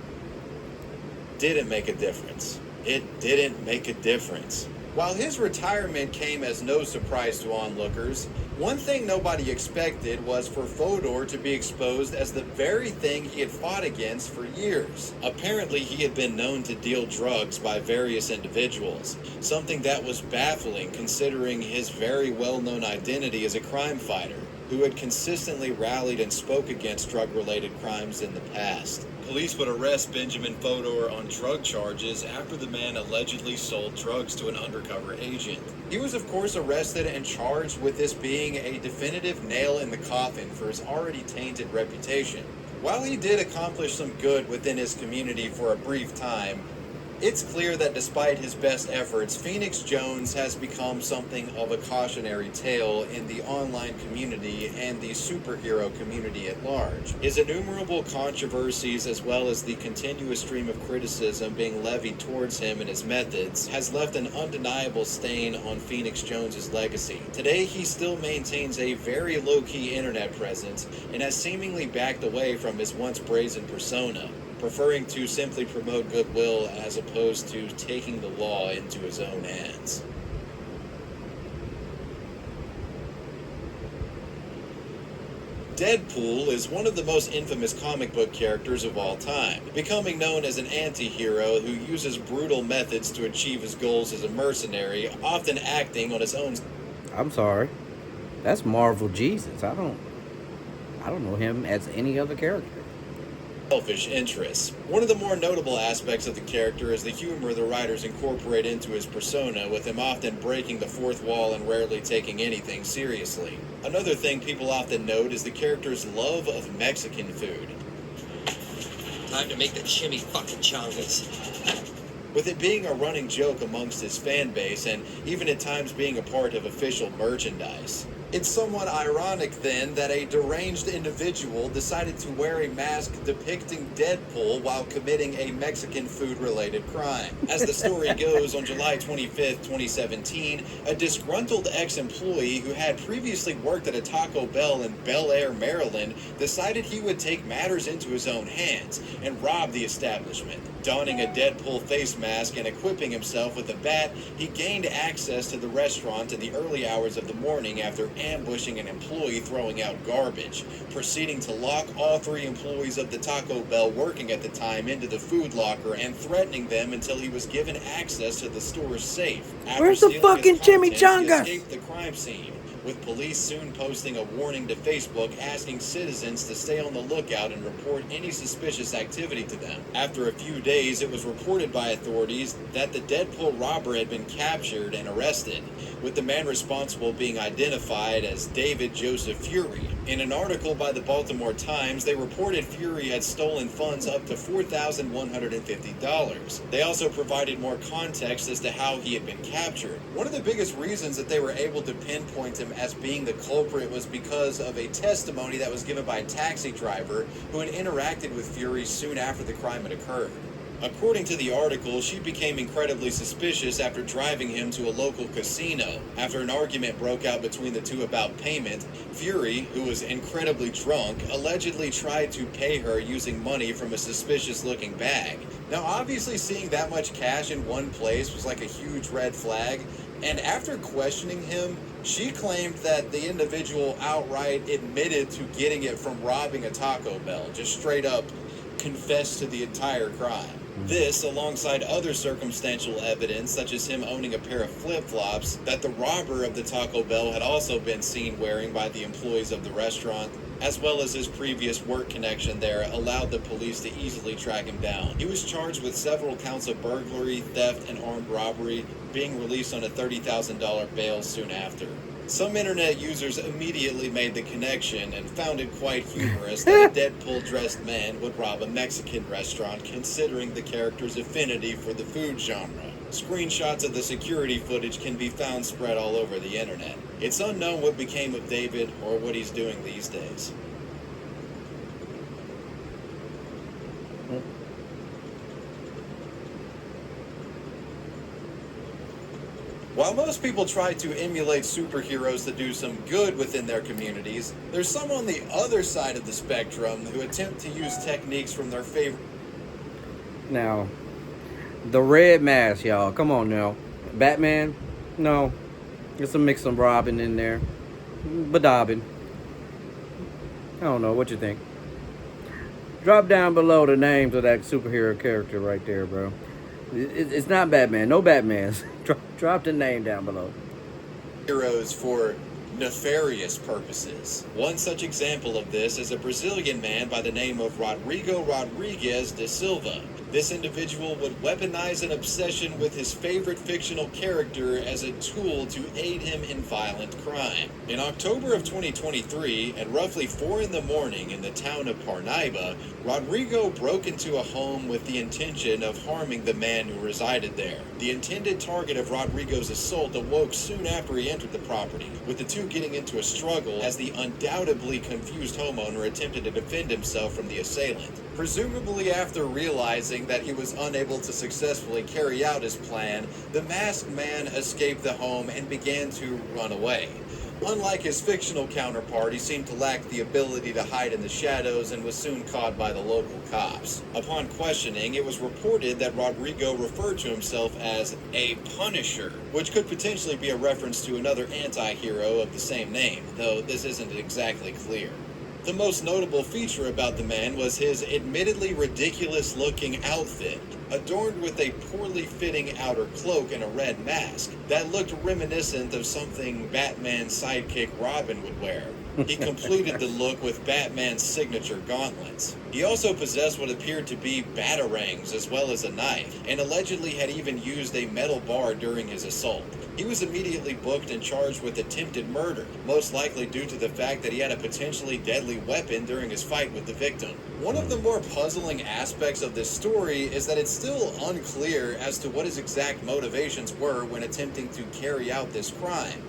S2: didn't make a difference. It didn't make a difference." While his retirement came as no surprise to onlookers, one thing nobody expected was for Fodor to be exposed as the very thing he had fought against for years. Apparently, he had been known to deal drugs by various individuals, something that was baffling considering his very well-known identity as a crime fighter who had consistently rallied and spoke against drug-related crimes in the past. Police would arrest Benjamin Fodor on drug charges after the man allegedly sold drugs to an undercover agent. He was of course arrested and charged with this being a definitive nail in the coffin for his already tainted reputation. While he did accomplish some good within his community for a brief time, it's clear that despite his best efforts, Phoenix Jones has become something of a cautionary tale in the online community and the superhero community at large. His innumerable controversies, as well as the continuous stream of criticism being levied towards him and his methods, has left an undeniable stain on Phoenix Jones's legacy. Today, he still maintains a very low-key internet presence and has seemingly backed away from his once brazen persona, preferring to simply promote goodwill as opposed to taking the law into his own hands. Deadpool is one of the most infamous comic book characters of all time, becoming known as an anti-hero who uses brutal methods to achieve his goals as a mercenary, often acting on his own...
S1: I'm sorry. That's Marvel Jesus. I don't know him as any other character.
S2: Selfish interests. One of the more notable aspects of the character is the humor the writers incorporate into his persona, with him often breaking the fourth wall and rarely taking anything seriously. Another thing people often note is the character's love of Mexican food.
S13: Time to make the chimmy fucking chongas.
S2: With it being a running joke amongst his fan base and even at times being a part of official merchandise. It's somewhat ironic then that a deranged individual decided to wear a mask depicting Deadpool while committing a Mexican food-related crime. As the story goes, on July 25th, 2017, a disgruntled ex-employee who had previously worked at a Taco Bell in Bel Air, Maryland, decided he would take matters into his own hands and rob the establishment. Donning a Deadpool face mask and equipping himself with a bat, he gained access to the restaurant in the early hours of the morning after ambushing an employee throwing out garbage, proceeding to lock all 3 employees of the Taco Bell working at the time into the food locker and threatening them until he was given access to the store's safe.
S1: Where's the fucking chimichangas?
S2: He escaped the crime scene, with police soon posting a warning to Facebook asking citizens to stay on the lookout and report any suspicious activity to them. After a few days, it was reported by authorities that the Deadpool robber had been captured and arrested, with the man responsible being identified as David Joseph Fury. In an article by the Baltimore Times, they reported Fury had stolen funds up to $4,150. They also provided more context as to how he had been captured. One of the biggest reasons that they were able to pinpoint him as being the culprit was because of a testimony that was given by a taxi driver who had interacted with Fury soon after the crime had occurred. According to the article, she became incredibly suspicious after driving him to a local casino. After an argument broke out between the two about payment, Fury, who was incredibly drunk, allegedly tried to pay her using money from a suspicious-looking bag. Now, obviously seeing that much cash in one place was like a huge red flag, and after questioning him, she claimed that the individual outright admitted to getting it from robbing a Taco Bell, just straight up confessed to the entire crime. This, alongside other circumstantial evidence, such as him owning a pair of flip-flops that the robber of the Taco Bell had also been seen wearing by the employees of the restaurant, as well as his previous work connection there, allowed the police to easily track him down. He was charged with several counts of burglary, theft, and armed robbery, being released on a $30,000 bail soon after. Some internet users immediately made the connection and found it quite humorous that a Deadpool-dressed man would rob a Mexican restaurant, considering the character's affinity for the food genre. Screenshots of the security footage can be found spread all over the internet. It's unknown what became of David or what he's doing these days. While most people try to emulate superheroes to do some good within their communities, there's some on the other side of the spectrum who attempt to use techniques from their favorite...
S1: Now, the red mask, y'all. Come on now. Batman? No. There's a mix of Robin in there. Badabin. I don't know. What you think? Drop down below the names of that superhero character right there, bro. It's not Batman. No Batmans. Drop the name down below.
S2: Heroes for nefarious purposes. One such example of this is a Brazilian man by the name of Rodrigo Rodrigues de Silva. This individual would weaponize an obsession with his favorite fictional character as a tool to aid him in violent crime. In October of 2023, at roughly 4 in the morning in the town of Parnaíba, Rodrigo broke into a home with the intention of harming the man who resided there. The intended target of Rodrigo's assault awoke soon after he entered the property, with the two getting into a struggle as the undoubtedly confused homeowner attempted to defend himself from the assailant. Presumably after realizing that he was unable to successfully carry out his plan, the masked man escaped the home and began to run away. Unlike his fictional counterpart, he seemed to lack the ability to hide in the shadows and was soon caught by the local cops. Upon questioning, it was reported that Rodrigo referred to himself as a Punisher, which could potentially be a reference to another anti-hero of the same name, though this isn't exactly clear. The most notable feature about the man was his admittedly ridiculous-looking outfit. adorned with a poorly fitting outer cloak and a red mask that looked reminiscent of something Batman's sidekick Robin would wear. He completed the look with Batman's signature gauntlets. He also possessed what appeared to be batarangs as well as a knife, and allegedly had even used a metal bar during his assault. He was immediately booked and charged with attempted murder, most likely due to the fact that he had a potentially deadly weapon during his fight with the victim. One of the more puzzling aspects of this story is that it's still unclear as to what his exact motivations were when attempting to carry out this crime.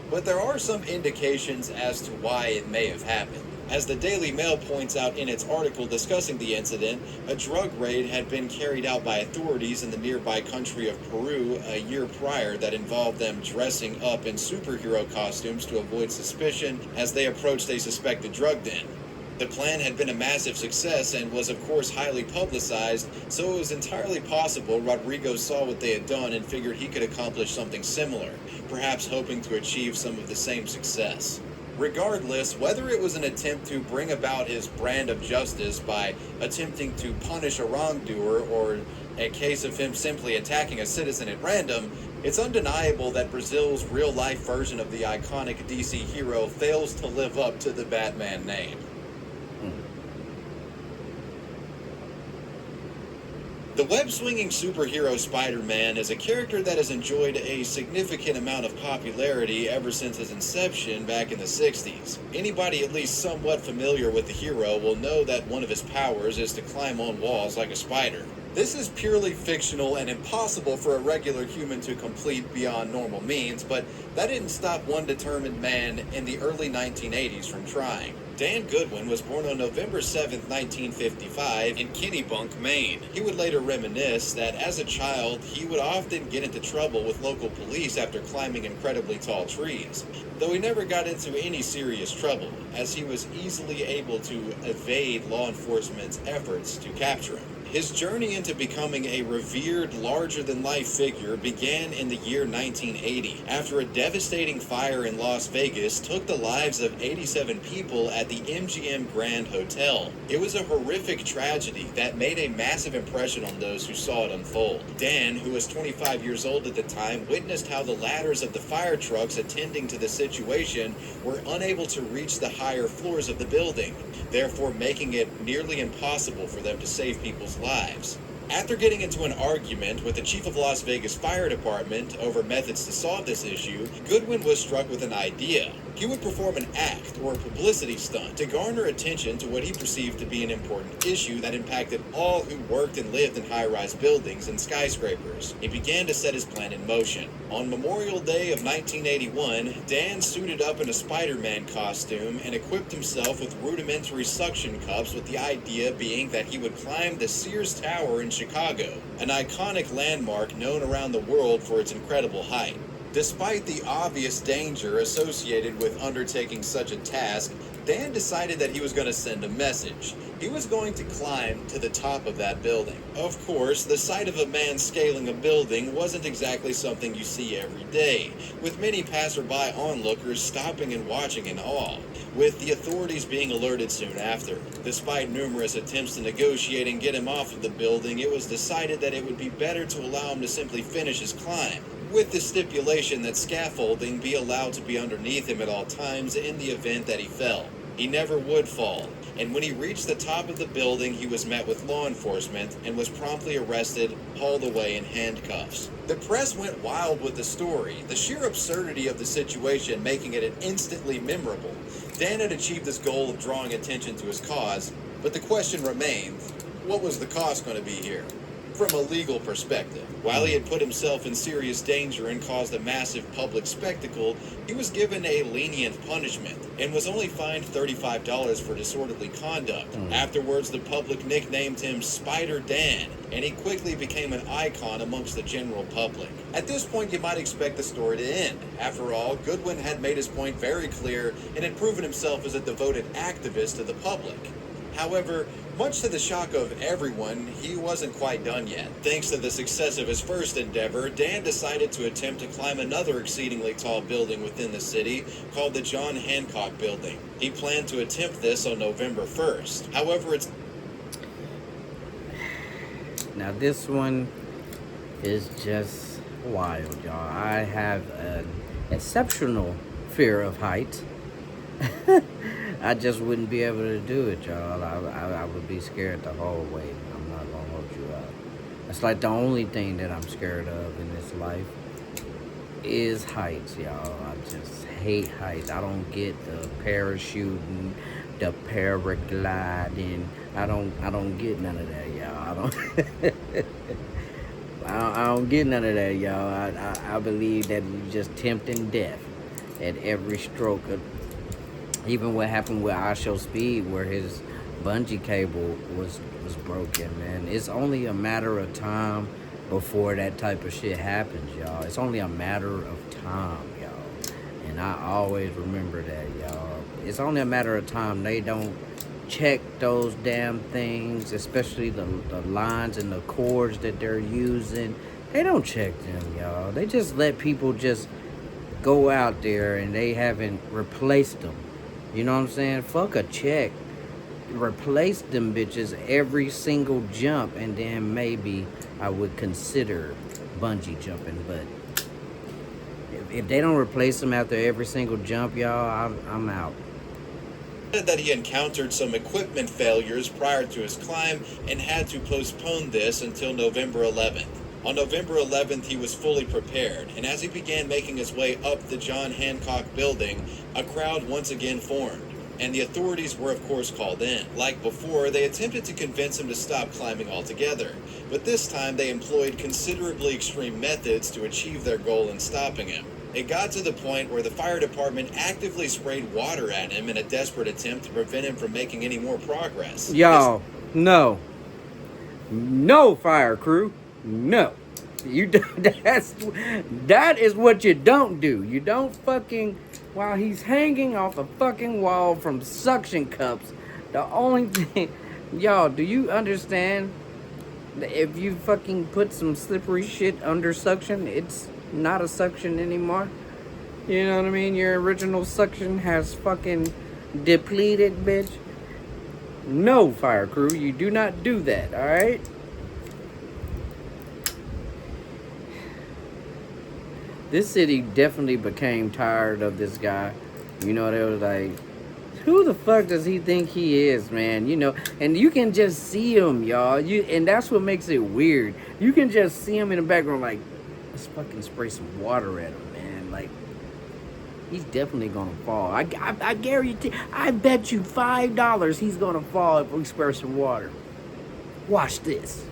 S2: But there are some indications as to why it may have happened. As the Daily Mail points out in its article discussing the incident, a drug raid had been carried out by authorities in the nearby country of Peru a year prior that involved them dressing up in superhero costumes to avoid suspicion as they approached a suspected drug den. The plan had been a massive success and was of course highly publicized, so it was entirely possible Rodrigo saw what they had done and figured he could accomplish something similar, perhaps hoping to achieve some of the same success. Regardless, whether it was an attempt to bring about his brand of justice by attempting to punish a wrongdoer or a case of him simply attacking a citizen at random, it's undeniable that Brazil's real-life version of the iconic DC hero fails to live up to the Batman name. The web-swinging superhero Spider-Man is a character that has enjoyed a significant amount of popularity ever since his inception back in the 60s. Anybody at least somewhat familiar with the hero will know that one of his powers is to climb on walls like a spider. This is purely fictional and impossible for a regular human to complete beyond normal means, but that didn't stop one determined man in the early 1980s from trying. Dan Goodwin was born on November 7, 1955 in Kennebunk, Maine. He would later reminisce that as a child, he would often get into trouble with local police after climbing incredibly tall trees, though he never got into any serious trouble, as he was easily able to evade law enforcement's efforts to capture him. His journey into becoming a revered, larger-than-life figure began in the year 1980, after a devastating fire in Las Vegas took the lives of 87 people at the MGM Grand Hotel. It was a horrific tragedy that made a massive impression on those who saw it unfold. Dan, who was 25 years old at the time, witnessed how the ladders of the fire trucks attending to the situation were unable to reach the higher floors of the building, therefore making it nearly impossible for them to save people's lives. After getting into an argument with the chief of Las Vegas Fire Department over methods to solve this issue, Goodwin was struck with an idea. He would perform an act or a publicity stunt to garner attention to what he perceived to be an important issue that impacted all who worked and lived in high-rise buildings and skyscrapers. He began to set his plan in motion. On Memorial Day of 1981, Dan suited up in a Spider-Man costume and equipped himself with rudimentary suction cups, with the idea being that he would climb the Sears Tower in Chicago, an iconic landmark known around the world for its incredible height. Despite the obvious danger associated with undertaking such a task, Dan decided that he was going to send a message. He was going to climb to the top of that building. Of course, the sight of a man scaling a building wasn't exactly something you see every day, with many passerby onlookers stopping and watching in awe, with the authorities being alerted soon after. Despite numerous attempts to negotiate and get him off of the building, it was decided that it would be better to allow him to simply finish his climb, with the stipulation that scaffolding be allowed to be underneath him at all times in the event that he fell. He never would fall, and when he reached the top of the building, he was met with law enforcement and was promptly arrested, hauled away in handcuffs. The press went wild with the story, the sheer absurdity of the situation making it instantly memorable. Dan had achieved his goal of drawing attention to his cause, but the question remains, what was the cost going to be here? From a legal perspective, while he had put himself in serious danger and caused a massive public spectacle, he was given a lenient punishment and was only fined $35 for disorderly conduct. Afterwards, the public nicknamed him Spider Dan, and he quickly became an icon amongst the general public. At this point, you might expect the story to end. After all, Goodwin had made his point very clear and had proven himself as a devoted activist to the public. However, much to the shock of everyone, he wasn't quite done yet. Thanks to the success of his first endeavor, Dan decided to attempt to climb another exceedingly tall building within the city called the John Hancock Building. He planned to attempt this on November 1st. However,
S1: Now this one is just wild, y'all. I have an exceptional fear of heights. I just wouldn't be able to do it, y'all. I would be scared the whole way. I'm not gonna hold you up. It's like the only thing that I'm scared of in this life is heights, y'all. I just hate heights. I don't get the parachuting, the paragliding. I don't get none of that, y'all. I don't get none of that, y'all. I believe that you're just tempting death at every stroke of. Even what happened with I Show Speed, where his bungee cable was broken, man. It's only a matter of time before that type of shit happens, y'all. It's only a matter of time, y'all. And I always remember that, y'all. It's only a matter of time. They don't check those damn things, especially the lines and the cords that they're using. They don't check them, y'all. They just let people just go out there and they haven't replaced them. You know what I'm saying? Fuck a check. Replace them bitches every single jump, and then maybe I would consider bungee jumping. But if they don't replace them after every single jump, y'all, I'm out.
S2: That he encountered some equipment failures prior to his climb and had to postpone this until November 11th. On November 11th, he was fully prepared, and as he began making his way up the John Hancock building, a crowd once again formed, and the authorities were of course called in. Like before, they attempted to convince him to stop climbing altogether, but this time they employed considerably extreme methods to achieve their goal in stopping him. It got to the point where the fire department actively sprayed water at him in a desperate attempt to prevent him from making any more progress.
S1: Y'all, no fire crew. No, that is what you don't do. You don't fucking, while he's hanging off a fucking wall from suction cups, the only thing, y'all, do you understand that if you fucking put some slippery shit under suction, it's not a suction anymore? You know what I mean? Your original suction has fucking depleted, bitch. No, fire crew, you do not do that, alright? This city definitely became tired of this guy. You know, they was like, who the fuck does he think he is, man? You know, and you can just see him, y'all. And that's what makes it weird. You can just see him in the background like, let's fucking spray some water at him, man. Like, he's definitely gonna fall. I guarantee, I bet you $5 he's gonna fall if we spray some water. Watch this.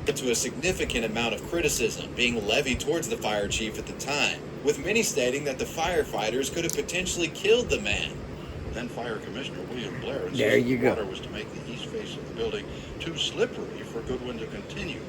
S2: To a significant amount of criticism being levied towards the fire chief at the time, with many stating that the firefighters could have potentially killed the man.
S18: Then Fire Commissioner William Blair
S1: there you go.
S18: Water was to make the east face of the building too slippery for Goodwin to continue,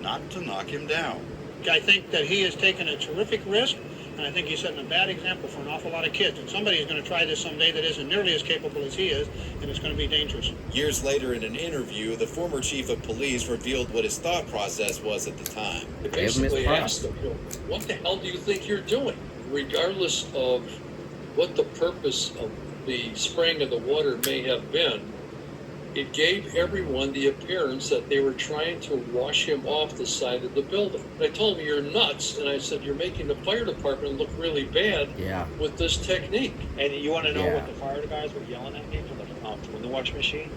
S18: not to knock him down.
S19: I think that he has taken a terrific risk, and I think he's setting a bad example for an awful lot of kids. And somebody is going to try this someday that isn't nearly as capable as he is, and it's going to be dangerous.
S2: Years later, in an interview, the former chief of police revealed what his thought process was at the time.
S20: I basically asked him, what the hell do you think you're doing? Regardless of what the purpose of the spraying of the water may have been, it gave everyone the appearance that they were trying to wash him off the side of the building. And I told him, you're nuts. And I said, you're making the fire department look really bad with this technique.
S19: And you want to know what the fire guys were yelling at me from the wash machine?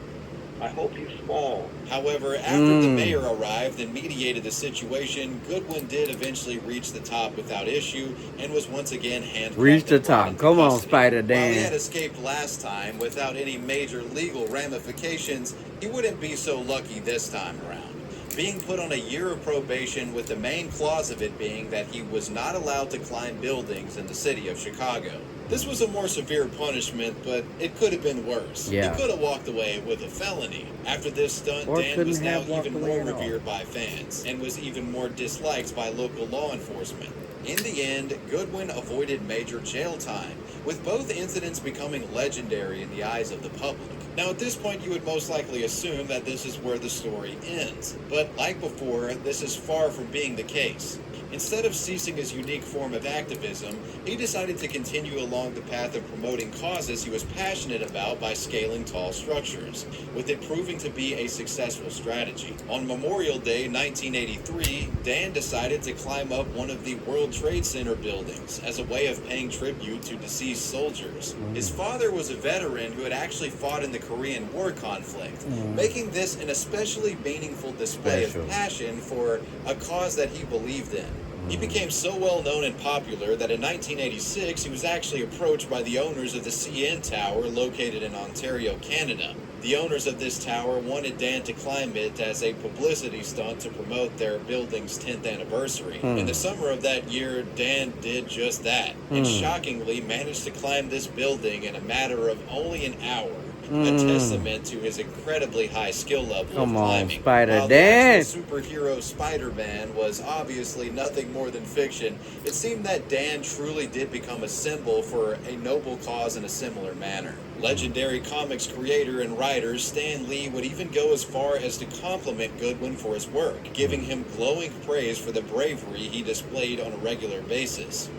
S19: I hope you fall.
S2: However, after the mayor arrived and mediated the situation, Goodwin did eventually reach the top without issue and was once again handcuffed.
S1: Reach the top. Come on, Spider Dan.
S2: While he had escaped last time without any major legal ramifications, he wouldn't be so lucky this time around. Being put on a year of probation, with the main clause of it being that he was not allowed to climb buildings in the city of Chicago. This was a more severe punishment, but it could have been worse.
S1: Yeah.
S2: He could have walked away with a felony. After this stunt, Dan was now even more revered by fans and was even more disliked by local law enforcement. In the end, Goodwin avoided major jail time, with both incidents becoming legendary in the eyes of the public. Now, at this point, you would most likely assume that this is where the story ends. But like before, this is far from being the case. Instead of ceasing his unique form of activism, he decided to continue along the path of promoting causes he was passionate about by scaling tall structures, with it proving to be a successful strategy. On Memorial Day 1983, Dan decided to climb up one of the World Trade Center buildings as a way of paying tribute to deceased soldiers. His father was a veteran who had actually fought in the Korean War conflict, making this an especially meaningful display of passion for a cause that he believed in. He became so well known and popular that in 1986 he was actually approached by the owners of the CN Tower located in Ontario, Canada. The owners of this tower wanted Dan to climb it as a publicity stunt to promote their building's 10th anniversary. In the summer of that year, Dan did just that, and shockingly managed to climb this building in a matter of only an hour. A testament to his incredibly high skill level of climbing.
S1: Spider
S2: While
S1: Dan.
S2: the actual superhero Spider-Man was obviously nothing more than fiction, it seemed that Dan truly did become a symbol for a noble cause in a similar manner. Legendary comics creator and writer Stan Lee would even go as far as to compliment Goodwin for his work, giving him glowing praise for the bravery he displayed on a regular basis.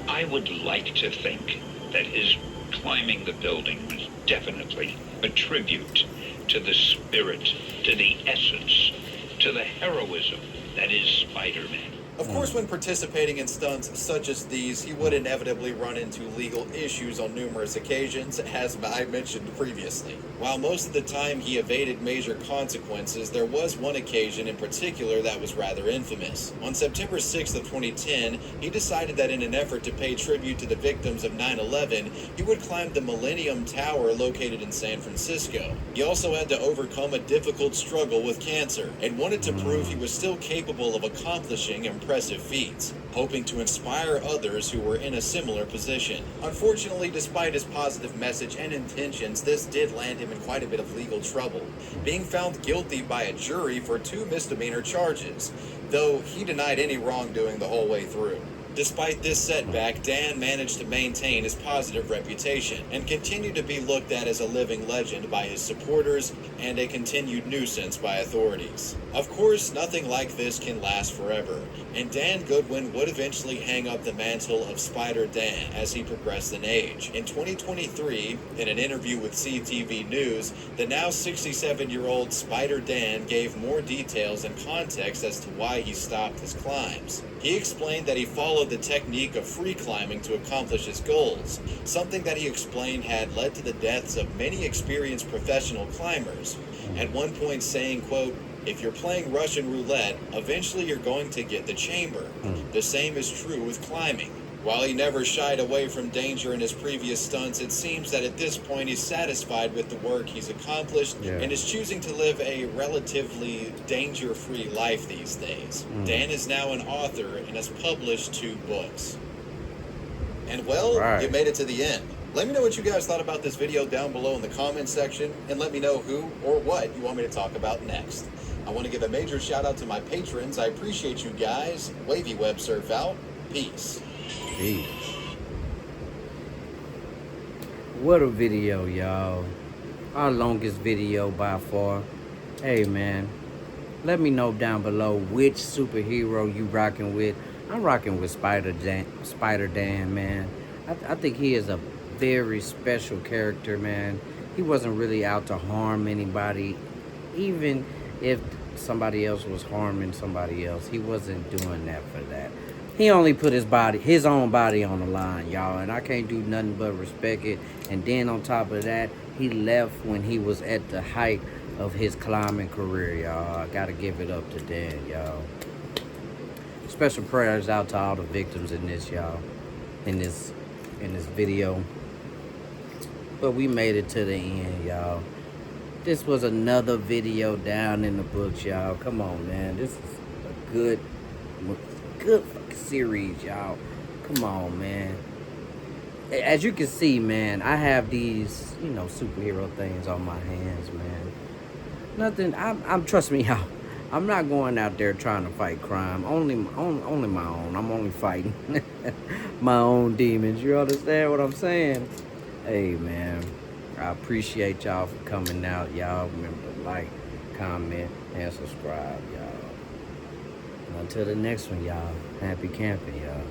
S21: I would like to think that his climbing the building was definitely a tribute to the spirit, to the essence, to the heroism that is Spider-Man.
S2: Of course, when participating in stunts such as these, he would inevitably run into legal issues on numerous occasions, as I mentioned previously. While most of the time he evaded major consequences, there was one occasion in particular that was rather infamous. On September 6th of 2010, he decided that in an effort to pay tribute to the victims of 9/11, he would climb the Millennium Tower located in San Francisco. He also had to overcome a difficult struggle with cancer, and wanted to prove he was still capable of accomplishing impressive feats, hoping to inspire others who were in a similar position. Unfortunately, despite his positive message and intentions, this did land him in quite a bit of legal trouble, being found guilty by a jury for 2 misdemeanor charges, though he denied any wrongdoing the whole way through. Despite this setback, Dan managed to maintain his positive reputation and continued to be looked at as a living legend by his supporters and a continued nuisance by authorities. Of course, nothing like this can last forever, and Dan Goodwin would eventually hang up the mantle of Spider-Dan as he progressed in age. In 2023, in an interview with CTV News, the now 67-year-old Spider-Dan gave more details and context as to why he stopped his climbs. He explained that he followed the technique of free climbing to accomplish his goals, something that he explained had led to the deaths of many experienced professional climbers, at one point saying, quote, "If you're playing Russian roulette, eventually you're going to get the chamber. The same is true with climbing." While he never shied away from danger in his previous stunts, it seems that at this point he's satisfied with the work he's accomplished and is choosing to live a relatively danger-free life these days. Dan is now an author and has published 2 books. And well, you made it to the end. Let me know what you guys thought about this video down below in the comments section, and let me know who or what you want me to talk about next. I want to give a major shout out to my patrons. I appreciate you guys. Wavy Web Surf out. Peace.
S1: Jeez. What a video, y'all. Our longest video by far. Hey, man. Let me know down below which superhero you rocking with. I'm rocking with Spider-Dan, man. I think he is a very special character, man. He wasn't really out to harm anybody. Even if somebody else was harming somebody else, he wasn't doing that for that. He only put his own body on the line, y'all, and I can't do nothing but respect it. And then on top of that, he left when he was at the height of his climbing career, y'all. I gotta give it up to Dan, y'all. Special prayers out to all the victims in this, y'all, in this video. But we made it to the end, y'all. This was another video down in the books, y'all. Come on, man. This is a good series, y'all. Come on, man. As you can see, man, I have these, superhero things on my hands, man. Nothing. I'm trust me, y'all. I'm not going out there trying to fight crime. Only my own. I'm only fighting my own demons. You understand what I'm saying? Hey, man. I appreciate y'all for coming out. Y'all remember to like, comment, and subscribe, y'all. Until the next one, y'all. Happy camping, y'all.